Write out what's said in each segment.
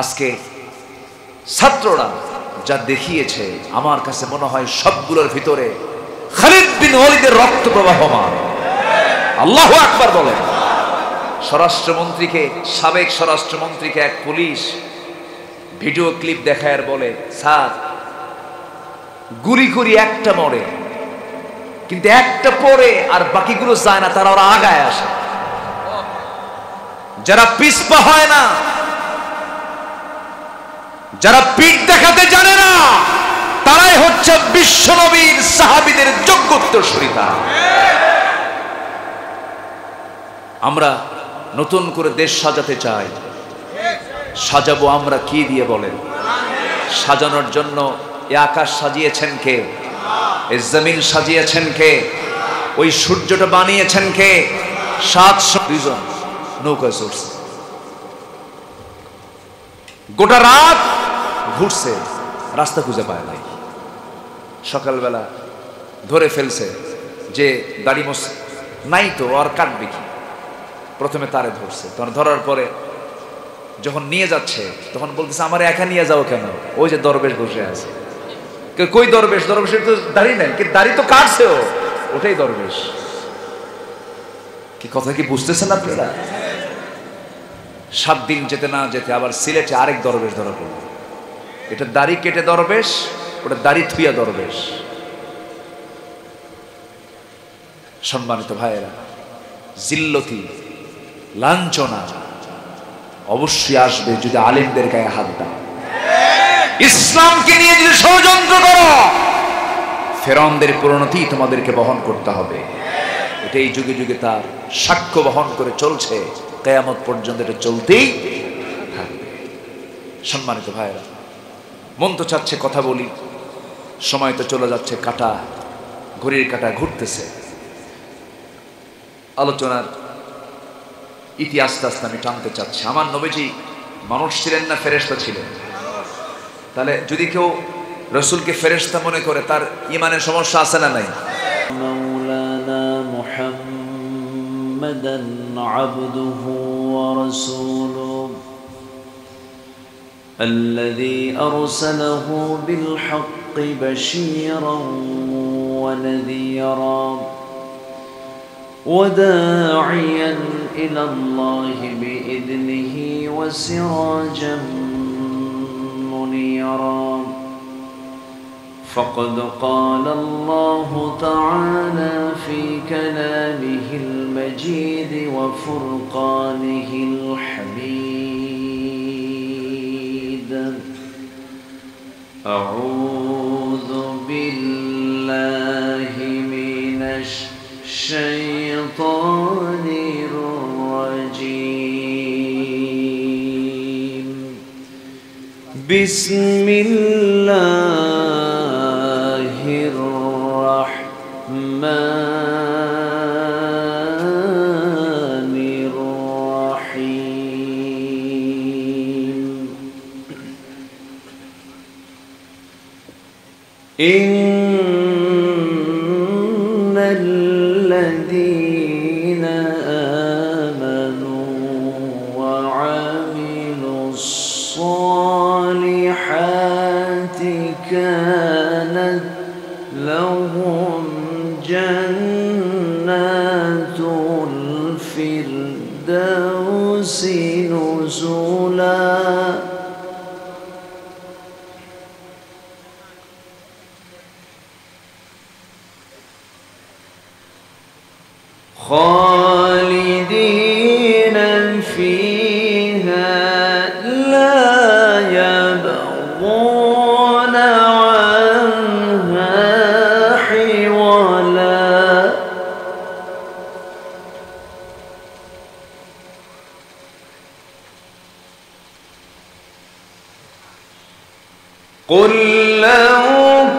আজকে ছাত্ররা যা দেখিয়েছে আমার কাছে মনে হয় সবগুলোর ভিতরে খালিদ বিন ওয়ালিদের রক্ত প্রবাহমান। আল্লাহু আকবার বলেন। স্বরাষ্ট্রমন্ত্রীকে, সাবেক স্বরাষ্ট্রমন্ত্রীকে এক পুলিশ ভিডিও ক্লিপ দেখায় আর বলে, স্যার গুলি করি একটা মরে, কিন্তু একটা পরে আর বাকিগুলো যায় না, তারা ওরা আগায় আসে। যারা পিছপা হয় না, যারা পিঠ দেখাতে জানে না, তারাই হচ্ছে বিশ্বনবীর সাহাবীদের যোগ্য উত্তরসূরি। আমরা নতুন করে দেশ সাজাতে চাই। সাজাবো আমরা কি দিয়ে বলেন? সাজানোর জন্য এই আকাশ সাজিয়েছেন কে? এই জমিন সাজিয়েছেন কে? ওই সূর্যটা বানিয়েছেন কে? 700 জন নৌকা চড়ছে, গোটা রাত ঘুরছে, রাস্তা খুঁজে পায় নাই। সকালবেলা ধরে ফেলছে যে দাড়ি মোছ নাই তো আর কাটবে কি, প্রথমে তারে ধরছে। তখন ধরার পরে যখন নিয়ে যাচ্ছে তখন বলতেছে আমার একা নিয়ে যাও কেন? ওই যে দরবেশ বসে আছে। কই দরবেশ? দরবেশের তো দাড়ি নাই, কিন্তু দাড়ি তো কাটছে ওটাই দরবেশ। কি কথা কি বুঝতেছেন আপনারা? 7 দিন যেতে না যেতে আবার সিলেটে আরেক দরবেশ ধরা পড়ল। এটা দাড়ি কেটে দরবেশ, ওটা দাড়ি থুইয়া দরবেশ। সম্মানিত ভাইয়েরা, জিল্লতি লাঞ্ছনা অবশ্যই আসবে যদি আলেমদের গায়ে হাত দাও। ইসলামকে নিয়ে যদি ষড়যন্ত্র করো, ফেরাউনদের পরিণতি তোমাদেরকে বহন করতে হবে। এটা এই যুগে যুগে তার সাক্ষ্য বহন করে চলছে, কিয়ামত পর্যন্ত এটা চলতেই থাকবে। সম্মানিত ভাইয়েরা, মন তো চাচ্ছে কথা বলি, সময় তো চলে যাচ্ছে, কাটা ঘড়ির কাটা ঘুরতেছে। আলোচনার ইতি আস্তে আস্তে আমি টানতে চাচ্ছি। আমার নবীজি মানুষ ছিলেন না ফেরেশতা ছিলেন? তাহলে যদি কেউ রাসূলকে ফেরেশতা মনে করে তার ঈমানের সমস্যা আছে না নাই? মাওলানা মুহাম্মাদান আবদুহু ওয়া রাসূলুহু الذي أرسله بالحق بشيرا ونذيرا وداعيا إلى الله بإذنه وسراجا منيرا فقد قال الله تعالى في كلامه المجيد وفرقانه الحميد أعوذ بالله من الشيطان الرجيم بسم الله الرحمن الرحيم إن الذين آمنوا وعملوا الصالحات كانت لهم جنات الفردوس نزلا خالدين فيها لا يبغون عنها حولا قل لو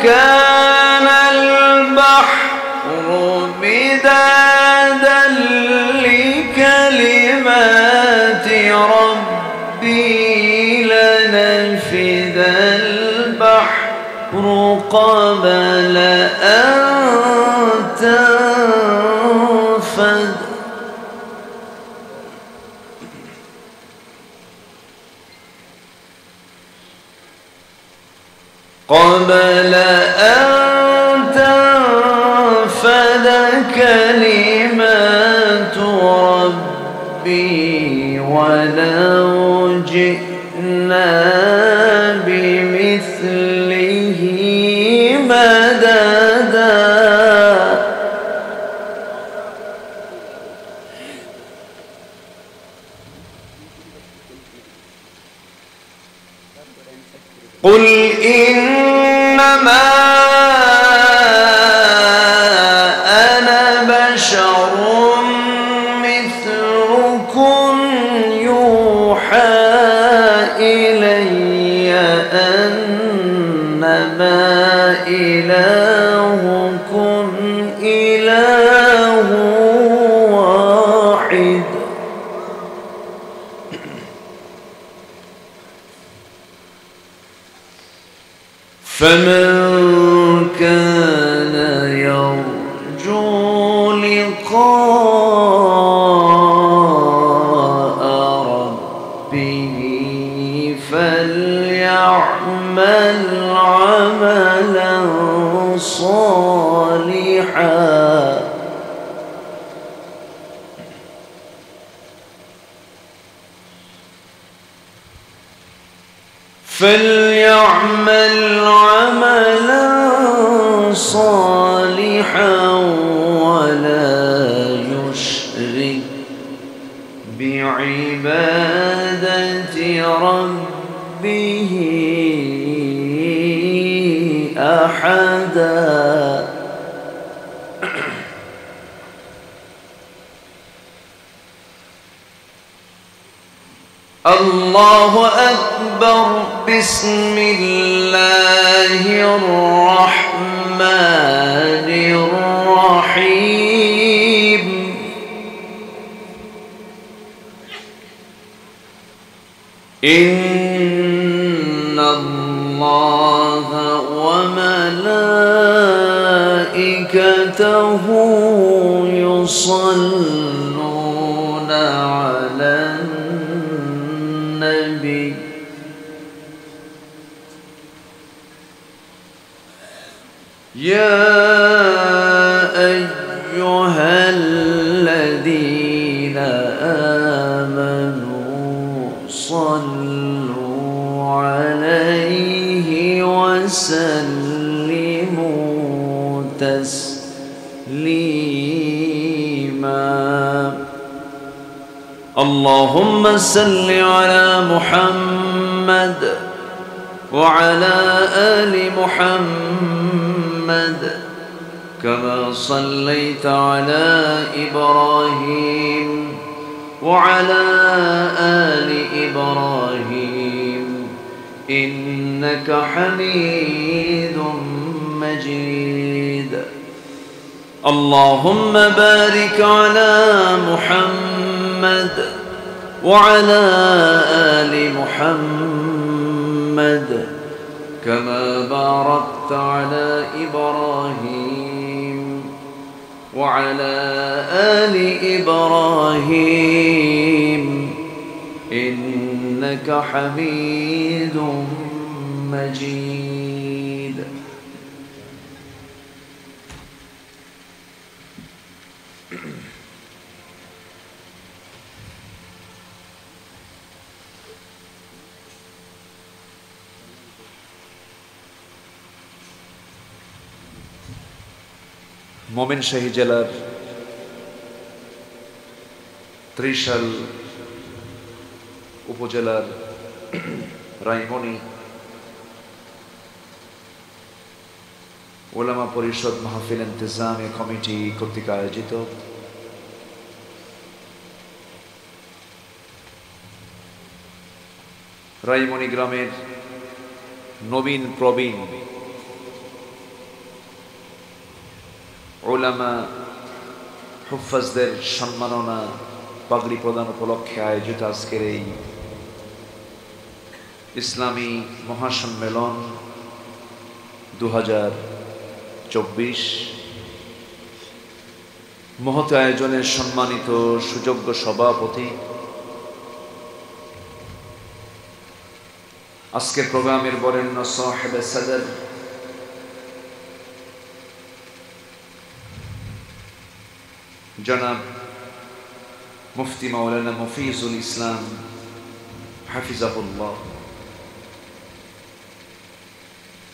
كان البحر مدادا لكلمات ربي لنفد البحر قبل أن تنفد قبل أن تنفذ كلمات ربي ولو جئنا بمثله مددا قل إنما أنا بشر مثلكم يوحى إلي أنما إلهكم إله واحد فمن كان يرجو لقاء ربه فليعمل عملا صالحا عملا صالحا ولا يشرك بعبادة ربه أحدا الله أكبر بسم الله الرحمن الرحيم إن الله وملائكته يصلون على النبي يا أيها الذين آمنوا صلوا عليه وسلموا تسليما اللهم صل على محمد وعلى آل محمد كما صليت على إبراهيم وعلى آل إبراهيم إنك حميد مجيد اللهم بارك على محمد وعلى آل محمد كما باركت على إبراهيم وعلى آل إبراهيم إنك حميد مجيد ময়মনসিংহ জেলার ত্রিশাল উপজেলার রায়মনি ওলামা পরিষদ মাহফিল ইন্তেজামিয়া কমিটি কর্তৃক আয়োজিত রায়মনি গ্রামের নবীন প্রবীণ ওলামা হুফাজদের সম্মাননা পাগড়ি প্রদান উপলক্ষে আয়োজিত আজকের এই ইসলামী মহাসম্মেলন 2024 মহৎ আয়োজনের সম্মানিত সুযোগ্য সভাপতি আজকের প্রোগ্রামের বরেণ্য সাহেবে সদর জনাব মুফতি মাওলানা মফিজুল ইসলাম হাফিজাহুল্লাহ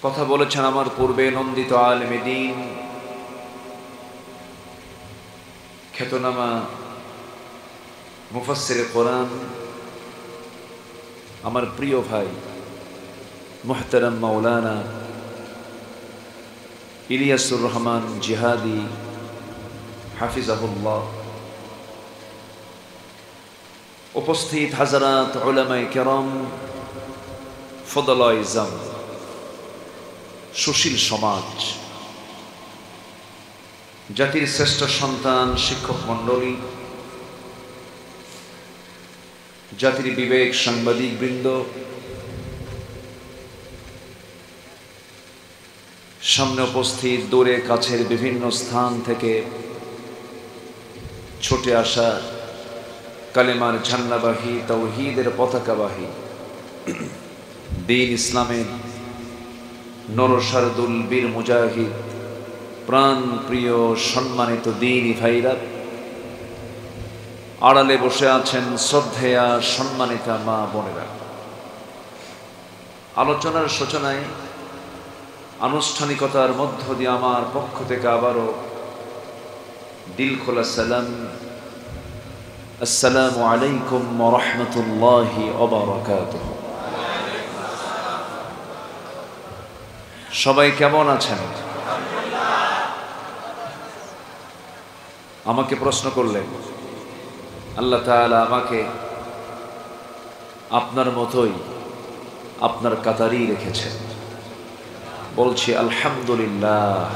কথা বলেছেন আমার পূর্বে নন্দিত আলেমে দ্বীন খ্যাতনামা মুফাসসিরে কোরআন আমার প্রিয় ভাই মুহতারাম মাওলানা ইলিয়াসুর রহমান জিহাদি হাফিজাহুল্লাহ, উপস্থিত হাজারাত উলামায়ে কেরাম, ফদলায়ে ইজাম, সুশীল সমাজ, জাতির শ্রেষ্ঠ সন্তান শিক্ষক মণ্ডলী, জাতির বিবেক সাংবাদিক বৃন্দ, সামনে উপস্থিত দূরে কাছের বিভিন্ন স্থান থেকে ছুটে আসা কালেমার ঝান্ডাবাহী তাওহীদের পতাকাবাহী দ্বীন ইসলামের নরসারদুল বীর মুজাহিদ প্রাণ প্রিয় সম্মানিত দ্বীনি ভাইরা, আড়ালে বসে আছেন শ্রদ্ধেয়া সম্মানিতা মা বোনেরা, আলোচনার সূচনায় আনুষ্ঠানিকতার মধ্য দিয়ে আমার পক্ষ থেকে আবারও দিল খোলা সালাম, আসসালামু আলাইকুম ওয়া রাহমাতুল্লাহি ওয়া বারাকাতুহু। সবাই কেমন আছেন? আমাকে প্রশ্ন করলেন, আল্লাহ তাআলা আমাকে আপনার মতোই আপনার কাতারেই রেখেছেন। বলছি আলহামদুলিল্লাহ।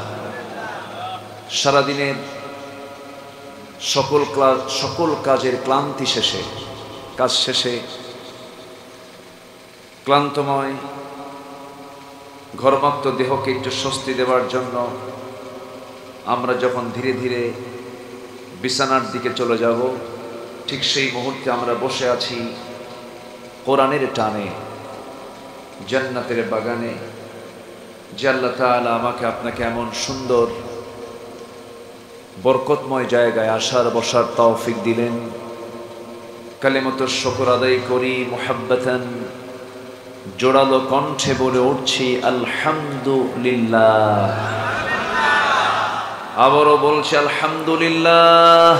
সারাদিনের সকল কাজের ক্লান্তি শেষে, কাজ শেষে ক্লান্তময় ঘর্মাক্ত দেহকে একটু স্বস্তি দেওয়ার জন্য আমরা যখন ধীরে ধীরে বিছানার দিকে চলে যাব, ঠিক সেই মুহূর্তে আমরা বসে আছি কোরআনের টানে জান্নাতের বাগানে, যে আল্লাহ তাআলা আমাকে আপনাকে এমন সুন্দর বরকতময় জায়গায় আসার বসার তৌফিক দিলেন। কালিমাতুশ শুকর আদায় করি মুহাব্বাতান, জোরালো কণ্ঠে বলে উঠছি আলহামদুলিল্লাহ। আবারও বলছি আলহামদুলিল্লাহ।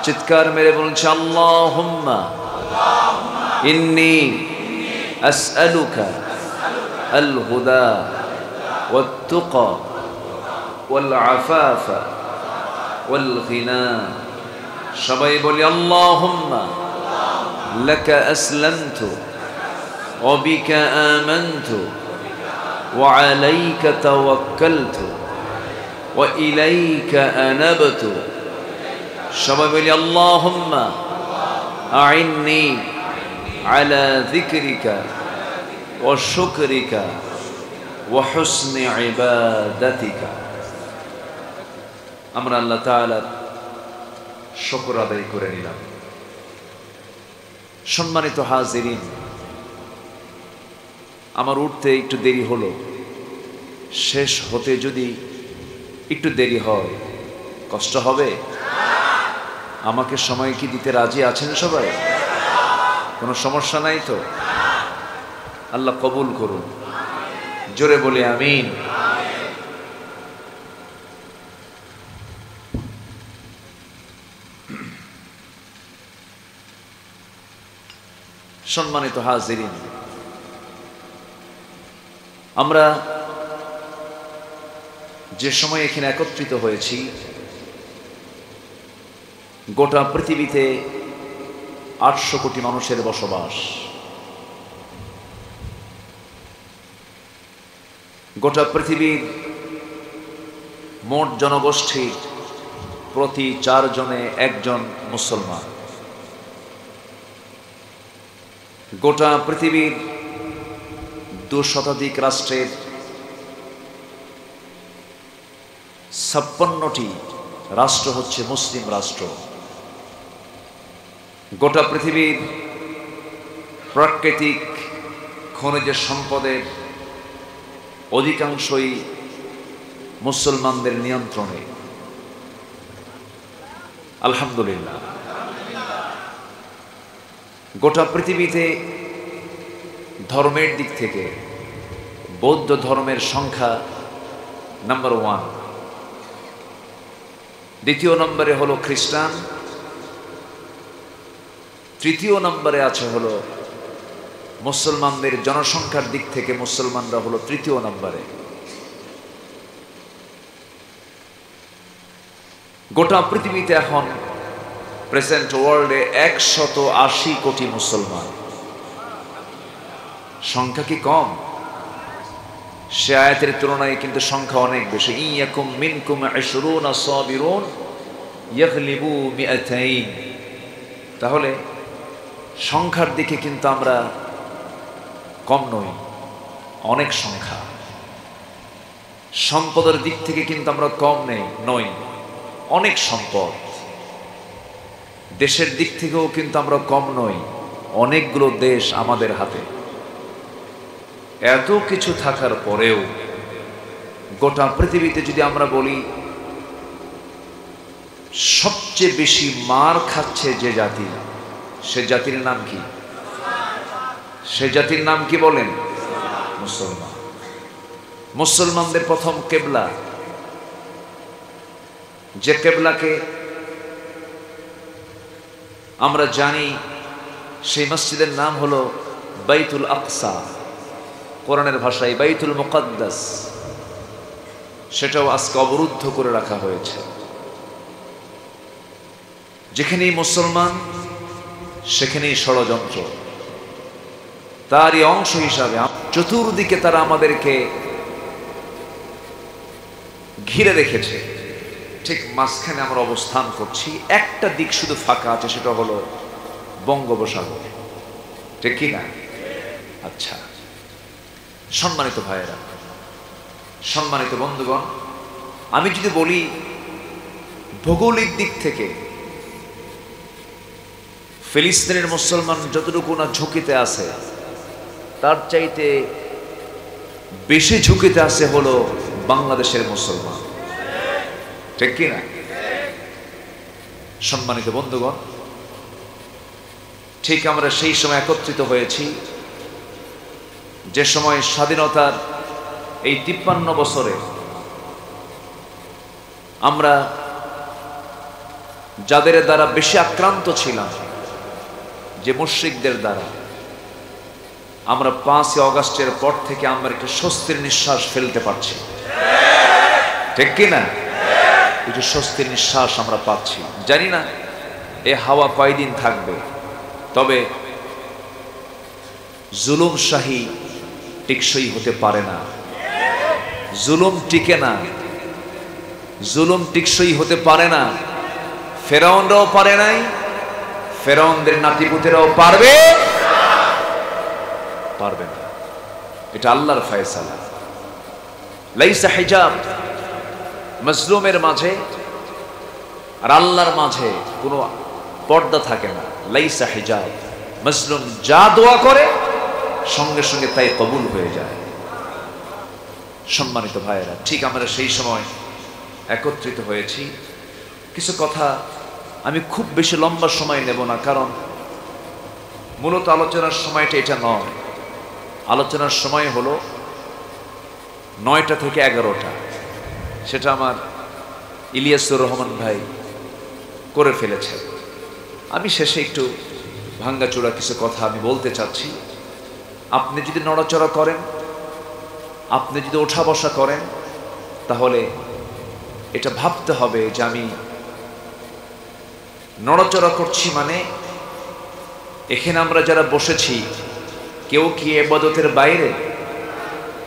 চিৎকার মেরে বলছি আল্লাহুম্মা ইন্নী আসআলুকা আল হুদা ওয়াত তুকা ওয়াল আফাফা ওয়াল গিনা। সবাই বলি আল্লাহুম্মা লাকা আসলামতু ওয়া বিকা আমানতু ওয়া আলাইকা তাওয়াক্কালতু ওয়া ইলাইকা আনাবতু। সবাই বলি আল্লাহুম্মা আইন্নি আলা যিকরিকা ওয়া শুকরিকা ওয়া হুসনি ইবাদাতিকা। আমরা আল্লাহ তাআলার শুকর আদায় করে নিলাম। সম্মানিত হাজিরিন, আমার উঠতে একটু দেরি হলো, শেষ হতে যদি একটু দেরি হয় কষ্ট হবে? আমাকে সময় কি দিতে রাজি আছেন সবাই? কোনো সমস্যা নাই তো? আল্লাহ কবুল করুন, জোরে বলি আমিন। সম্মানিত হাজিরিন, আমরা যে সময় এখানে একত্রিত হয়েছি, গোটা পৃথিবীতে 800 কোটি মানুষের বসবাস। গোটা পৃথিবীর মোট জনগোষ্ঠীর প্রতি 4 জনে 1 জন মুসলমান। গোটা পৃথিবীর 2 শতাধিক রাষ্ট্রের 56টি রাষ্ট্র হচ্ছে মুসলিম রাষ্ট্র। গোটা পৃথিবীর প্রাকৃতিক খনিজ সম্পদের অধিকাংশই মুসলমানদের নিয়ন্ত্রণে। আলহামদুলিল্লাহ। গোটা পৃথিবীতে ধর্মের দিক থেকে বৌদ্ধ ধর্মের সংখ্যা নাম্বার 1, দ্বিতীয় নম্বরে হলো খ্রিস্টান, তৃতীয় নম্বরে আছে হলো মুসলমানদের জনসংখ্যার দিক থেকে মুসলমানরা হলো তৃতীয় নম্বরে। গোটা পৃথিবীতে এখন প্রেজেন্ট ওয়ার্ল্ডে 180 কোটি মুসলমান। সংখ্যা কি কম? সে আয়াতের তুলনায় কিন্তু সংখ্যা অনেক বেশি। ইয়াকুম মিনকুম 20 সাবিরুন ইয়াগলিবু 200। তাহলে সংখ্যার দিকে কিন্তু আমরা কম নই, অনেক সংখ্যা। সম্পদের দিক থেকে কিন্তু আমরা কম নই, অনেক সম্পদ। দেশের দিক থেকেও কিন্তু আমরা কম নই, অনেকগুলো দেশ আমাদের হাতে। এত কিছু থাকার পরেও গোটা পৃথিবীতে যদি আমরা বলি সবচেয়ে বেশি মার খাচ্ছে যে জাতি, সে জাতির নাম কি? সে জাতির নাম কি বলেন? মুসলমান। মুসলমানদের প্রথম কেবলা, যে কেবলাকে আমরা জানি, সেই মসজিদের নাম হলো বাইতুল আকসা, কোরআনের ভাষায় বাইতুল মুকাদ্দাস। সেটাও আজকে অবরুদ্ধ করে রাখা হয়েছে। যেখানেই মুসলমান সেখানেই ষড়যন্ত্র। তারই অংশ হিসাবে চতুর্দিকে তারা আমাদেরকে ঘিরে রেখেছে। ঠিক মাঝখানে আমরা অবস্থান করছি, একটা দিক শুধু ফাঁকা আছে, সেটা হলো বঙ্গোপসাগর। ঠিক কি না? আচ্ছা, সম্মানিত ভাইয়েরা, সম্মানিত বন্ধুগণ, আমি যদি বলি ভৌগোলিক দিক থেকে ফিলিস্তিনের মুসলমান যতটুকু না ঝুঁকিতে আছে, তার চাইতে বেশি ঝুঁকিতে আছে হলো বাংলাদেশের মুসলমান। ঠিক কি না? সম্মানিত বন্ধুগণ, ঠিক আমরা সেই সময় একত্রিত হয়েছি যে সময় স্বাধীনতার এই 53 বছরে আমরা যাদের দ্বারা বেশি আক্রান্ত ছিলাম, যে মুশরিকদের দ্বারা, আমরা 5 অগাস্টের পর থেকে আমরা একটু স্বস্তির নিঃশ্বাস ফেলতে পারছি। ঠিক কি না? একটু স্বস্তির নিঃশ্বাস আমরা পাচ্ছি। জানি না এ হাওয়া কয়দিন থাকবে, তবে জুলুম শাহী টিকসই হতে পারে না, জুলুম টিকে না, জুলুম টিকসই হতে পারে না। ফেরাউনরাও পারে নাই, ফেরাউনদের নাতিপুতেরাও পারবে না। এটা আল্লাহর ফয়সালা। লাইসা হিজাব, মাজলুমের মাঝে আর আল্লাহর মাঝে কোনো পর্দা থাকে না। লাইসা হিজাব, মাজলুম যা দোয়া করে সঙ্গে সঙ্গে তাই কবুল হয়ে যায়। সম্মানিত ভাইয়েরা, ঠিক আমরা সেই সময় একত্রিত হয়েছি। কিছু কথা আমি খুব বেশি লম্বা সময় নেব না, কারণ মূলত আলোচনার সময়টা এটা নয়। আলোচনার সময় হলো 9টা থেকে 11টা। সেটা আমার ইলিয়াসুর রহমান ভাই করে ফেলেছে। আমি শেষে একটু ভাঙ্গাচোরা কিছু কথা আমি বলতে চাচ্ছি। আপনি যদি নড়াচড়া করেন, আপনি যদি ওঠা বসা করেন, তাহলে এটা ভাবতে হবে যে আমি নড়াচড়া করছি, মানে এখানে আমরা যারা বসেছি কেউ কি ইবাদতের বাইরে?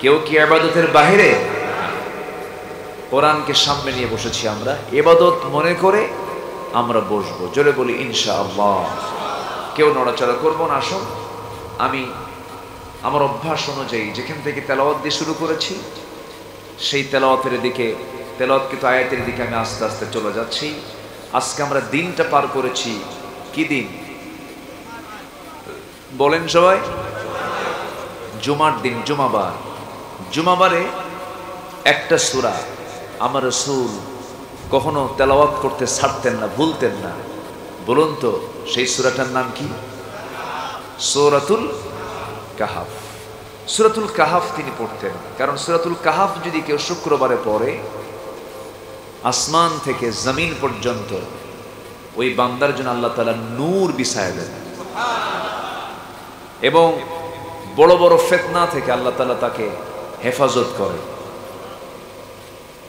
কেউ কি ইবাদতের বাইরে? কোরআনকে সামনে নিয়ে বসেছি আমরা, ইবাদত মনে করে আমরা বসবো। জোরে বলি ইনশাআল্লাহ। কেউ নড়াচড়া করব না। আসুন, আমি আমার অভ্যাস অনুযায়ী যেখান থেকে তেলাওয়াত দিয়ে শুরু করেছি সেই তেলাওয়াতের দিকে, তেলাওয়াতকৃত আয়াতের দিকে আমি আস্তে আস্তে চলে যাচ্ছি। আজকে আমরা দিনটা পার করেছি, কি দিন বলেন সবাই? জুমার দিন জুমাবার, জুমাবারে একটা সূরা আমার রাসূল কখনো তেলাওয়াত করতে ছাড়তেন না, ভুলতেন না। বলুন তো সেই সূরাটার নাম কি? সূরাতুল কাহাফ। সূরাতুল কাহাফ তিনি পড়তেন, কারণ সূরাতুল কাহাফ যদি কেউ শুক্রবারে পড়ে, আসমান থেকে জমিন পর্যন্ত ওই বান্দার জন্য আল্লাহ তাআলা নূর বিছায়া দেন, এবং বড় বড় ফিতনা থেকে আল্লাহ তাআলা তাকে হেফাজত করে।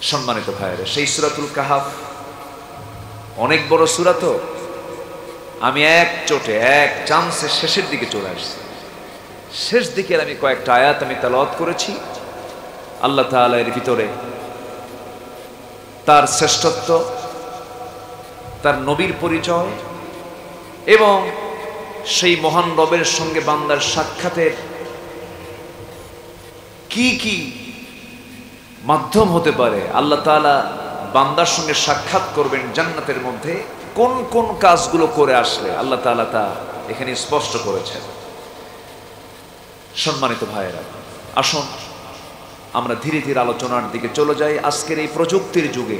সম্মানিত ভাইয়েরা, সেই সূরাতুল কাহাফ অনেক বড় সূরা, তো আমি এক চোটে এক চান্সে শেষের দিকে চলে আসছি। শেষ দিকের আমি কয়েকটা আয়াত আমি তেলাওয়াত করেছি। আল্লাহ তাআলা এর ভিতরে তার শ্রেষ্ঠত্ব, তার নবীর পরিচয় এবং সেই মহান রবের সঙ্গে বান্দার সাক্ষাতের কি কি মাধ্যম হতে পারে, আল্লাহ তাআলা বান্দার সঙ্গে সাক্ষাৎ করবেন জান্নাতের মধ্যে কোন কোন কাজগুলো করে আসলে আল্লাহ তাআলা তা এখানে স্পষ্ট করেছেন। সম্মানিত ভাইয়েরা, আসুন আমরা ধীরে ধীরে আলোচনার দিকে চলে যাই। আজকের এই প্রযুক্তির যুগে,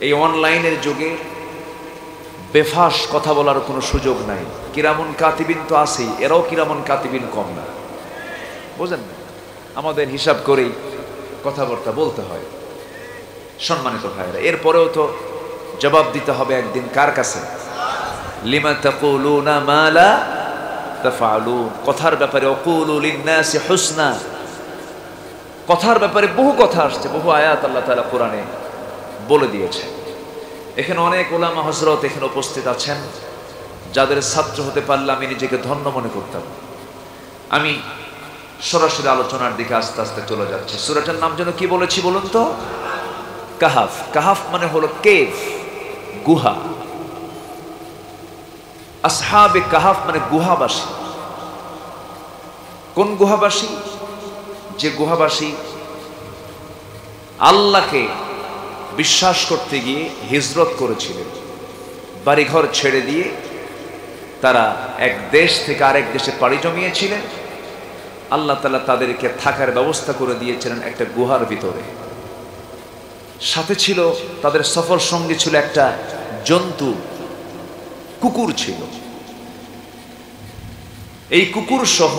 এই অনলাইনের যুগে বেফাস কথা বলার কোনো সুযোগ নাই। কিরামুন কাতিবিন তো আছেই, এরাও কিরামুন কাতিবিন কম না, বুঝেন না? আমাদের হিসাব করেই কথাবার্তা বলতে হয়। সম্মানিত ভাইয়েরা, এরপরেও তো জবাব দিতে হবে একদিন কার কাছে? লিমা তাকুলুনা মা লা তাফআলুন। কথার ব্যাপারে ওয়াকুলু লিন-নাসি হুসনা, কথার ব্যাপারে বহু কথা আসছে, বহু আয়াত আল্লাহ তাআলা কোরআনে বলে দিয়েছে। এখানে অনেক উলামা হযরত এখানে উপস্থিত আছেন, যাদের ছাত্র হতে পারলে আমি নিজেকে ধন্য মনে করতাম। আমি সরাসরি আলোচনার দিকে আস্তে আস্তে চলে যাচ্ছে। সূরাটার নাম যেন কি বলেছি বলুন তো? কাহাফ। কাহাফ মানে হলো কেভ, গুহা। আসহাবে কাহাফ মানে গুহাবাসী। কোন গুহাবাসী? যে গুহাবাসী আল্লাহকে বিশ্বাস করতে গিয়ে হিজরত করেছিলেন, বাড়িঘর ছেড়ে দিয়ে তারা এক দেশ থেকে আরেক দেশে পাড়ি জমিয়েছিলেন। আল্লাহ তাআলা তাদেরকে থাকার ব্যবস্থা করে দিয়েছিলেন একটা গুহার ভিতরে। সাথে ছিল, তাদের সফর সঙ্গী ছিল একটা জন্তু, কুকুর ছিল। এই কুকুর সহ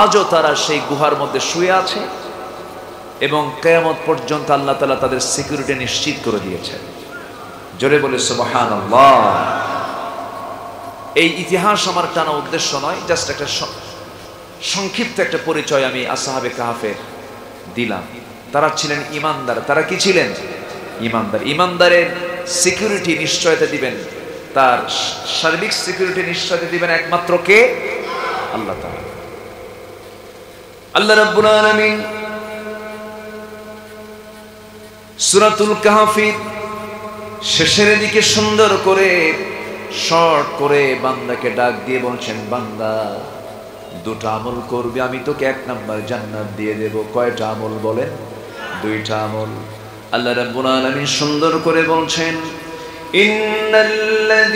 আজও তারা সেই গুহার মধ্যে শুয়ে আছে এবং কিয়ামত পর্যন্ত আল্লাহ তাআলা তাদের সিকিউরিটি নিশ্চিত করে দিয়েছেন। জোরে বলে সুবহানাল্লাহ। এই ইতিহাস আমার টানা উদ্দেশ্য নয়, জাস্ট একটা সংক্ষিপ্ত একটা পরিচয় আমি আসহাবে কাহাফের দিলাম। তারা ছিলেন ইমানদার। তারা কি ছিলেন? ইমানদার। ইমানদারের সিকিউরিটি নিশ্চয়তা দিবেন, তার সার্বিক সিকিউরিটি নিশ্চয়তা দিবেন একমাত্র কে? আল্লাহ তাআলা। আল্লাহ রাব্বুল আলামিন সূরাতুল কাহফের শেষের দিকে সুন্দর করে শর্ট করে বান্দাকে ডাক দিয়ে বলছেন, বান্দা দুটো আমল করবে, আমি তোকে 1 নাম্বার জান্নাত দিয়ে দেব। কয়টা আমল বলেন? 2টা আমল। আল্লাহ রাব্বুল আলামিন সুন্দর করে বলছেন, ইন্নাল্লাযীনা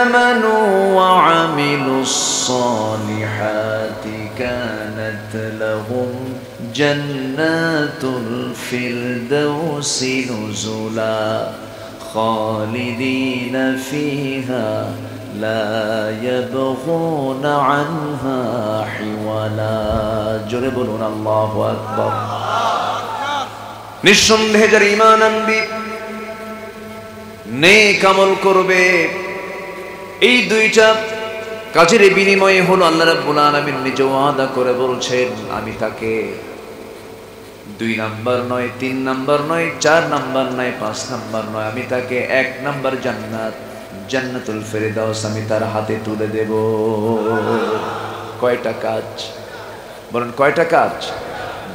আমানু ওয়া আমিলুস সালিহাতি কানাত লাহুম জান্নাতুল ফিরদাউসি নুজুলা খালিদিনা ফিহা লা ইয়াবগুনা আনহা হিওয়ালা। জোরে বলুন আল্লাহু আকবার। নিঃসন্দেহে যারা ঈমান আনবে, নেক আমল করবে, এই 2টা কাজের বিনিময়ে হলো আল্লাহ রাব্বুল আলামিন নিজে ওয়াদা করে বলছেন, আমি তাকে 2 নাম্বার নয়, 3 নাম্বার নয়, 4 নাম্বার নয়, 5 নাম্বার নয়, আমি তাকে 1 নাম্বার জান্নাত, জান্নাতুল ফেরদাউস আমি তার হাতে তুলে দেব। কয়টা কাজ বলেন? কয়টা কাজ?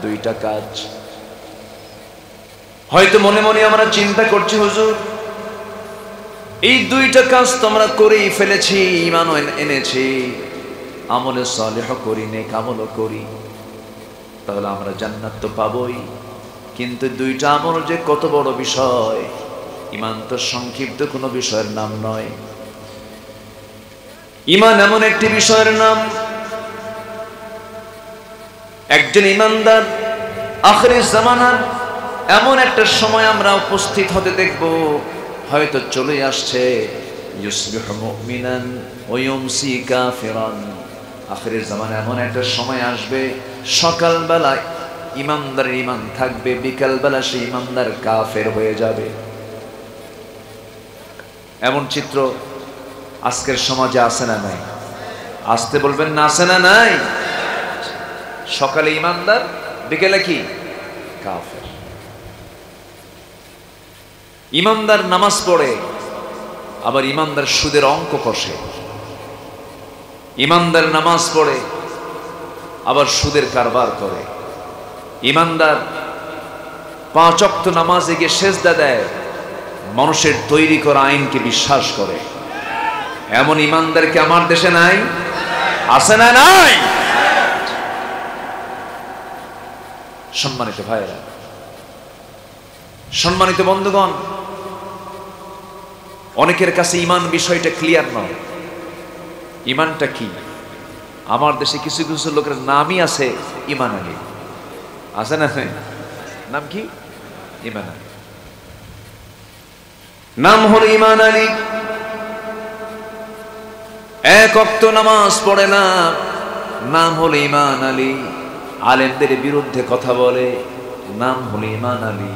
2টা কাজ। হয়তো মনে মনে আমরা চিন্তা করছি, হুজুর এই 2টা কাজ তো আমরা করেই ফেলেছি, ঈমান এনেছি, আমলে সালেহ করি, নেক আমলও করি, তাহলে আমরা জান্নাত তো পাবোই। কিন্তু 2টা আমল যে কত বড় বিষয়, ঈমান তো সংক্ষিপ্ত কোনো বিষয়ের নাম নয়। ঈমান এমন একটি বিষয়ের নাম একজন ইমানদার আখিরি জামানার এমন একটা সময় আমরা উপস্থিত হতে দেখব, হয়তো চলে আসছে, ইউসবিহু মুমিনান ওয়া ইউমসি কাফিরান। আখিরি জামানে এমন একটা সময় আসবে, সকালবেলা ইমানদারের ইমান থাকবে, বিকালবেলা সেই ইমানদার কাফের হয়ে যাবে। এমন চিত্র আজকের সমাজে আছে না নাই? আসতে বলবেন না, আছে না নাই? সকালে ইমানদার, বিকেলে কি কাফের। ইমানদার নামাজ পড়ে, আবার ইমানদার সুদের অঙ্ক কষে। ইমানদার নামাজ পড়ে, আবার সুদের কারবার করে। ইমানদার 5 ওয়াক্ত নামাজে গিয়ে সেজদা দেয়, মানুষের তৈরি করা আইনকে বিশ্বাস করে। এমন ইমানদার কি আমার দেশে নাই? আছে না নাই? সম্মানিত ভাইরা, সম্মানিত বন্ধুগণ, অনেকের কাছে ইমান বিষয়টা ক্লিয়ার নয়। ইমানটা কি? আমার দেশে কিছু কিছু লোকের নামই আছে ইমান আলী। আছে না? নাম কি? ইমান আলী। নাম হলো ইমান আলী, এক ওয়াক্ত নামাজ পড়ে না, নাম হলো ইমান আলী। আলেমদের বিরুদ্ধে কথা বলে, নাম হলো ইমান আলী।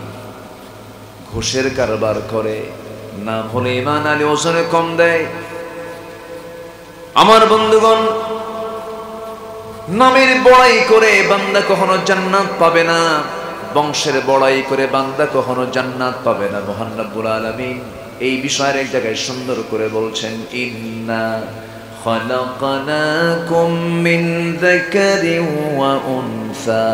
ঘুষের কারবার করে, নাম হলো ইমান আলী। ওজনে কম দেয়। আমার বন্ধুগণ, নামের বড়াই করে বান্দা কখনো জান্নাত পাবে না, বংশের বড়াই করে বান্দা কখনো জান্নাত পাবে না। মহান রব্বুল আলামিন এই বিষয়ের এক জায়গায় সুন্দর করে বলছেন, ইন্না খালাকনাকুম মিন যাকারিন ওয়া উনসা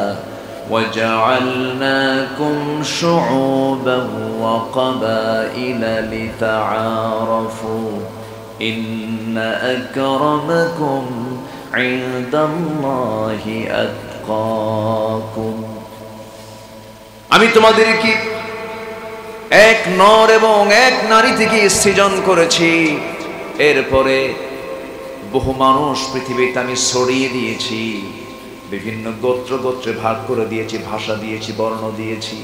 وجعلناكم شعوبا وقبائل لتعارفوا إن أكرمكم عند الله أتقاكم। আমি তোমাদেরকে এক নর এবং এক নারী থেকে সৃজন করেছি, এরপরে বহু মানুষ পৃথিবীতে আমি ছড়িয়ে দিয়েছি, বিভিন্ন গোত্র গোত্রে ভাগ করে দিয়েছি, ভাষা দিয়েছি, বর্ণ দিয়েছি।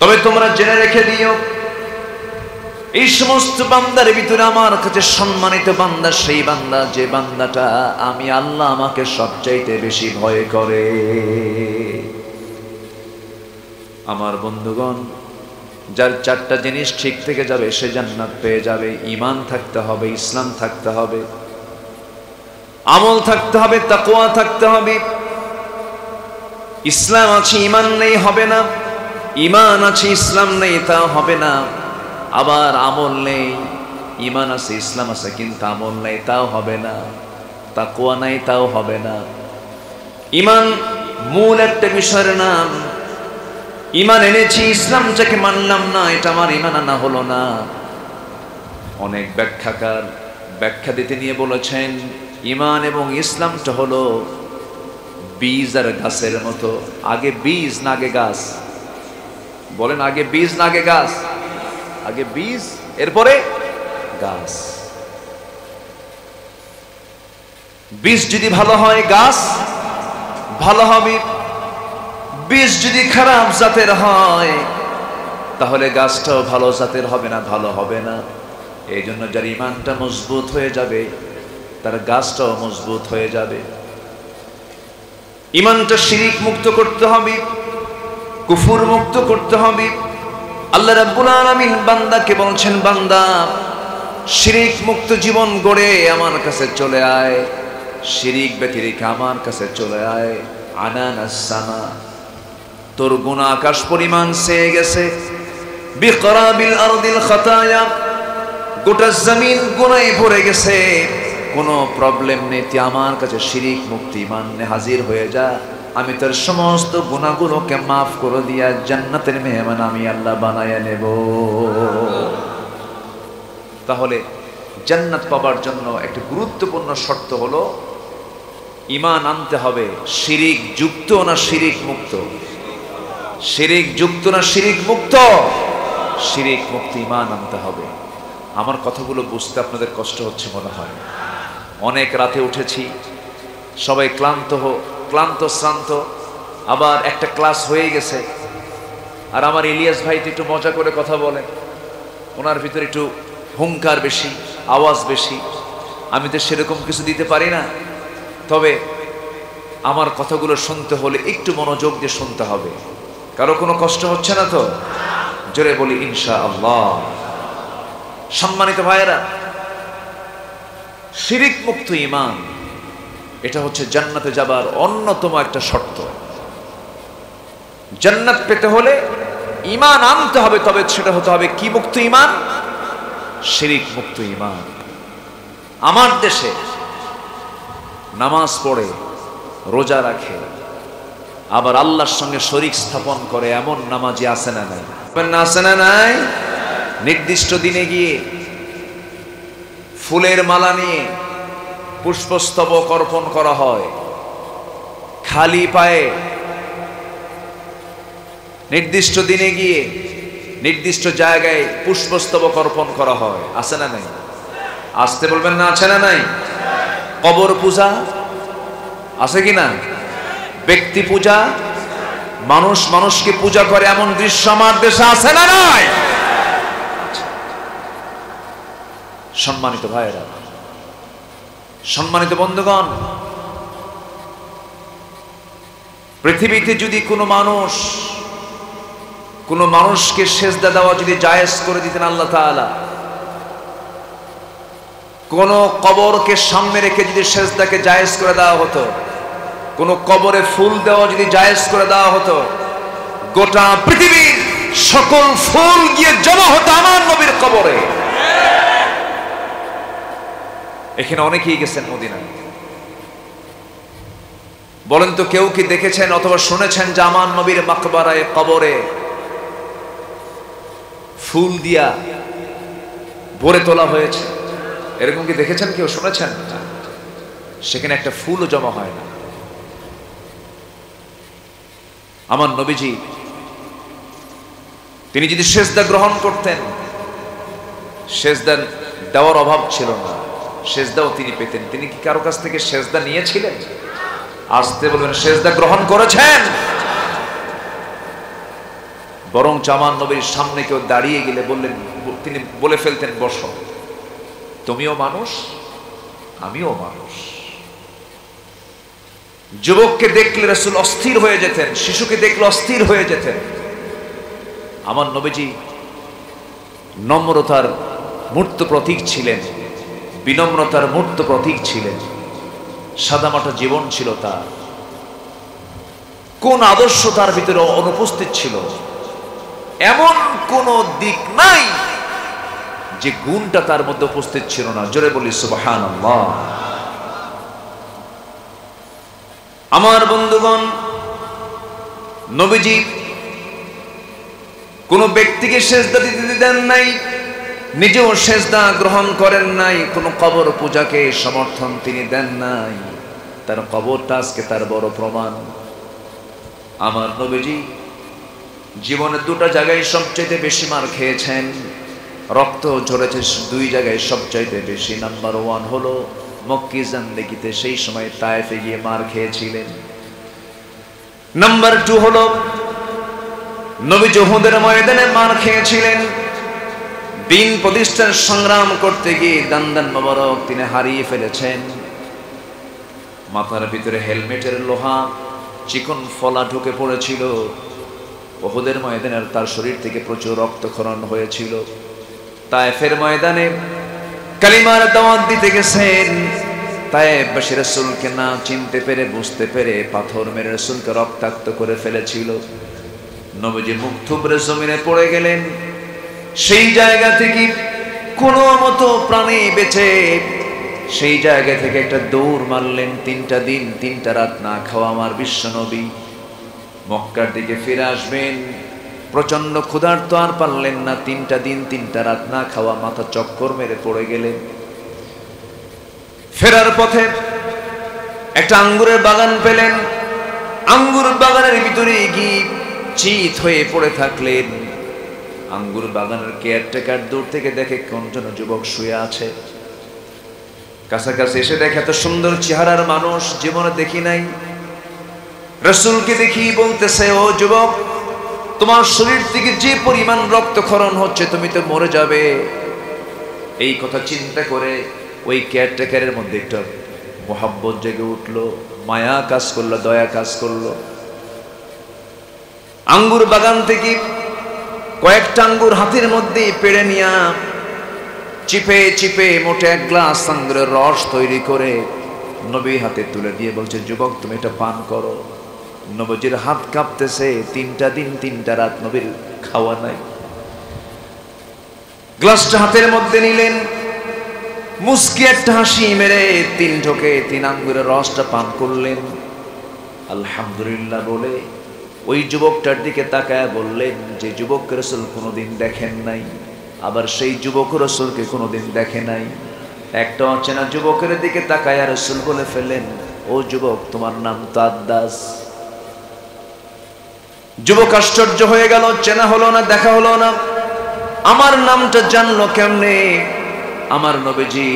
তবে তোমরা জেনে রেখে দিও, এই সমস্ত বান্দার ভিতরে আমার কাছে সম্মানিত বান্দা সেই বান্দা যে বান্দাটা আমি আল্লাহ আমাকে সবচাইতে বেশি ভয় করে। আমার বন্ধুগণ, যার 4টা জিনিস ঠিক থেকে যাবে সে জান্নাত পেয়ে যাবে। ঈমান থাকতে হবে, ইসলাম থাকতে হবে, আমল থাকতে হবে, তাকওয়া থাকতে হবে। ইসলাম আছে, ঈমান নেই, হবে না। ঈমান আছে, ইসলাম নেই, তা হবে না। আবার আমল নেই, ঈমান আছে, ইসলাম আছে, কিন্তু আমল নেই, তাও হবে না। তাকওয়া নাই, তাও হবে না। ঈমান মূল একটা বিষয়ের নাম। ঈমান এনেছি, ইসলামটাকে মানলাম না, এটা আমার ঈমান আনা হলো না। অনেক ব্যাখ্যাকার ব্যাখ্যা দিতে নিয়ে বলেছেন, ঈমান এবং ইসলামটা হলো বীজ আর গাছের মতো। আগে বীজ না আগে গাছ? বলেন, আগে বীজ না আগে গাছ? আগে বীজ, এরপরে গাছ। বীজ যদি ভালো হয় গাছ ভালো হবে, বীজ যদি খারাপ জাতের হয় তাহলে গাছটাও ভালো জাতের হবে না, ভালো হবে না। এই জন্য যার ঈমানটা মজবুত হয়ে যাবে তার গাছটাও মজবুত হয়ে যাবে। ঈমানটা শিরিক মুক্ত করতে হবে, কুফর মুক্ত করতে হবে। আল্লাহ রাব্বুল আলামিন বান্দাকে বলছেন, বান্দা শিরিক মুক্ত জীবন গড়ে আমার কাছে চলে আয়, শিরিক ব্যতিরেক আমার কাছে চলে আয়। আনানাস সামা, তোর গুনাহ আকাশ পরিমাণ চেয়ে গেছে। বিকরাবিল আরদিল খাতায়া, গোটা জমিন গুনাহে ভরে গেছে, কোনো প্রবলেম নেই, তুই আমার কাছে শিরিক মুক্ত ঈমান নিয়ে হাজির হয়ে যা। আমি তোর সমস্ত গুনাহগুলোকে মাফ করে দিয়া জান্নাতের মেহমান আমি আল্লাহ বানায়া নেব। তাহলে জান্নাত পাবার জন্য একটা গুরুত্বপূর্ণ শর্ত হলো ঈমান আনতে হবে। শিরিক যুক্ত না শিরিক মুক্ত? শিরিক যুক্ত না শিরিক মুক্ত? শিরিক মুক্ত ঈমান আনতে হবে। আমার কথাগুলো বুঝতে আপনাদের কষ্ট হচ্ছে মনে হয়। অনেক রাতে উঠেছি, সবাই ক্লান্ত শ্রান্ত, আবার একটা ক্লাস হয়ে গেছে। আর আমার ইলিয়াস ভাই তো একটু মজা করে কথা বলেন, ওনার ভিতরে একটু হুঙ্কার বেশি, আওয়াজ বেশি। আমি তো সেরকম কিছু দিতে পারি না, তবে আমার কথাগুলো শুনতে হলে একটু মনোযোগ দিয়ে শুনতে হবে। কারো কোনো কষ্ট হচ্ছে না তো? জোরে বলি ইনশাআল্লাহ। সম্মানিত ভাইয়েরা, শিরিক মুক্ত ঈমান, এটা হচ্ছে জান্নাতে যাবার অন্যতম একটা শর্ত। জান্নাত পেতে হলে ঈমান আনতে হবে, তবে সেটা হতে হবে কি মুক্ত ঈমান? শিরিক মুক্ত ঈমান। আমার দেশে নামাজ পড়ে, রোজা রাখে, আবার আল্লাহর সঙ্গে শরীক স্থাপন করে এমন নামাজি আছে না নাই? আছে না নাই? নির্দিষ্ট দিনে গিয়ে ফুলের মালা নিয়ে পুষ্পস্তবক অর্পণ করা হয়, খালি পায়ে নির্দিষ্ট দিনে গিয়ে নির্দিষ্ট জায়গায় পুষ্পস্তবক অর্পণ করা হয়, আছে না নাই? আসতে বলবেন না, আছে না নাই? কবর পূজা আছে কি না? ব্যক্তি পূজা, মানুষ মানুষকে পূজা করে এমন দৃশ্য আমার দেশে আছে না নাই? সম্মানিত ভাইয়েরা, সম্মানিত বন্ধুগণ, পৃথিবীতে যদি কোনো মানুষকে সেজদা দেওয়া যদি জায়েজ করে দিতেন আল্লাহ তাআলা, কোন কবরকে সামনে রেখে যদি সেজদাকে জায়েজ করে দেওয়া হতো, কোন কবরে ফুল দেওয়া যদি জায়েজ করে দেওয়া হতো, গোটা পৃথিবীর সকল ফুল গিয়ে জমা হতো আমার নবীর কবরে। এখানে অনেকেই গেছেন মদিনায়, বলেন তো কেউ কি দেখেছেন অথবা শুনেছেন যে আমার নবীর মাকবারায়, কবরে ফুল দিয়া ভরে তোলা হয়েছে? এরকম কি দেখেছেন, কেউ শুনেছেন? সেখানে একটা ফুলও জমা হয় না। আমার নবীজি তিনি যদি সেজদা গ্রহণ করতেন, সেজদা দেওয়ার অভাব ছিল না, সেজদাও তিনি পেতেন। তিনি কি কারো কাছ থেকে সেজদা নিয়েছিলেন? আসতে বলবেন, সেজদা গ্রহণ করেছেন? বরং আমার নবীর সামনে কেউ দাঁড়িয়ে গেলে তিনি বলে ফেলতেন, বসো, তুমিও মানুষ, আমিও মানুষ। যুবককে দেখলে রাসূল অস্থির হয়ে যেতেন, শিশুকে দেখলে অস্থির হয়ে যেতেন। আমার নবীজি নম্রতার মূর্ত প্রতীক ছিলেন, বিনম্রতার মূর্ত প্রতীক ছিলেন, সাদামাটা জীবন ছিল তার। কোন আদর্শ তার ভিতরে অনুপস্থিত ছিল? এমন কোন দিক নাই যে গুণটা তার মধ্যে উপস্থিত ছিল না। জোরে বলি সুবহানাল্লাহ। আমার বন্ধুগণ, নবীজি কোন ব্যক্তিকে সেজদা দিতে দেন নাই, নিজেও সেজদা গ্রহণ করেন নাই, কোন কবর পূজাকে সমর্থন তিনি দেন নাই। তার কবরটা আজকে তার বড় প্রমাণ। আমার নবীজি জীবনে দুটো জায়গায় সবচাইতে বেশি মার খেয়েছেন, রক্ত ঝরেছে দুই জায়গায় সবচাইতে বেশি। নাম্বার 1 হলো মক্কি জিন্দেগিতে, সেই সময় তায়েফে গিয়ে মার খেয়েছিলেন। নাম্বার 2 হলো নবী উহুদের ময়দানে মার খেয়েছিলেন। দিন প্রতিষ্ঠার সংগ্রাম করতে গিয়ে দান্দান মোবারক তিনি হারিয়ে ফেলেছেন। মাথার ভিতরে হেলমেটের লোহা চিকন ফলা ঢুকে পড়েছিল। উহুদের ময়দানে তার শরীর থেকে প্রচুর রক্তক্ষরণ হয়েছিল। তায়েফের ময়দানে কালিমার দাওয়াত দিতে গেছেন, তায়েফবাসী রাসূলকে না চিনতে পেরে, বুঝতে পেরে পাথর মেরে রাসূলকে রক্তাক্ত করে ফেলেছিল। নবীজি মুখ থুবড়ে জমিনে পড়ে গেলেন। সেই জায়গা থেকে কোনো মতো প্রাণী বেঁচে সেই জায়গা থেকে একটা দৌড় মারলেন। 3টা দিন 3টা রাত না খাওয়া আমার বিশ্ব নবী মক্কার দিকে ফিরে আসবেন। প্রচন্ড ক্ষুধার্ত, আর পারলেন না। 3টা দিন 3টা রাত না খাওয়া, মাথা চক্কর মেরে পড়ে গেলেন। ফেরার পথে একটা আঙ্গুরের বাগান পেলেন। আঙ্গুর বাগানের ভিতরে গিয়ে চিত হয়ে পড়ে থাকলেন। আঙ্গুর বাগানের কেয়ারটেকার দূর থেকে দেখে কোন জন যুবক শুয়ে আছে। কাছাকাছি এসে দেখে এত সুন্দর চেহারার মানুষ জীবনে দেখি নাই। রাসূলকে দেখি বলতেছে, ও যুবক, তোমার শরীর থেকে যে পরিমাণ রক্তক্ষরণ হচ্ছে তুমি তো মরে যাবে। এই কথা চিন্তা করে ওই কেয়ারটেকারের মধ্যে একটা মোহাব্বত জেগে উঠলো, মায়া কাজ করলো, দয়া কাজ করলো। আঙ্গুর বাগান থেকে কয়েকটা আঙ্গুর হাতের মধ্যে পেড়ে নিয়া চিপে চিপে মোটে এক গ্লাস আঙ্গুরের রস তৈরি করে নবীর হাতে তুলে দিয়ে বলছে, যুবক তুমি এটা পান করো। নবীজির হাত কাঁপতেছে, 3টা দিন 3টা রাত নবীর খাওয়া নাই। গ্লাসটা হাতের মধ্যে নিলেন, মুস্কি একটা হাসি মেরে 3 ঢোকে 3 আঙ্গুরের রসটা পান করলেন। আলহামদুলিল্লাহ বলে ওই যুবকটার দিকে তাকায় বললেন, যে যুবক রাসূল কোনোদিন দেখেন নাই, আবার সেই যুবক রাসূলকে কোনোদিন দেখে নাই। একটা অচেনা যুবকের দিকে তাকায় রাসূল বলে ফেললেন, ও যুবক তোমার নাম তো আদ্দাস। যুবক আশ্চর্য হয়ে গেল, চেনা হলো না, দেখা হলো না, আমার নামটা জানলো কেমনে? আমার নবীজি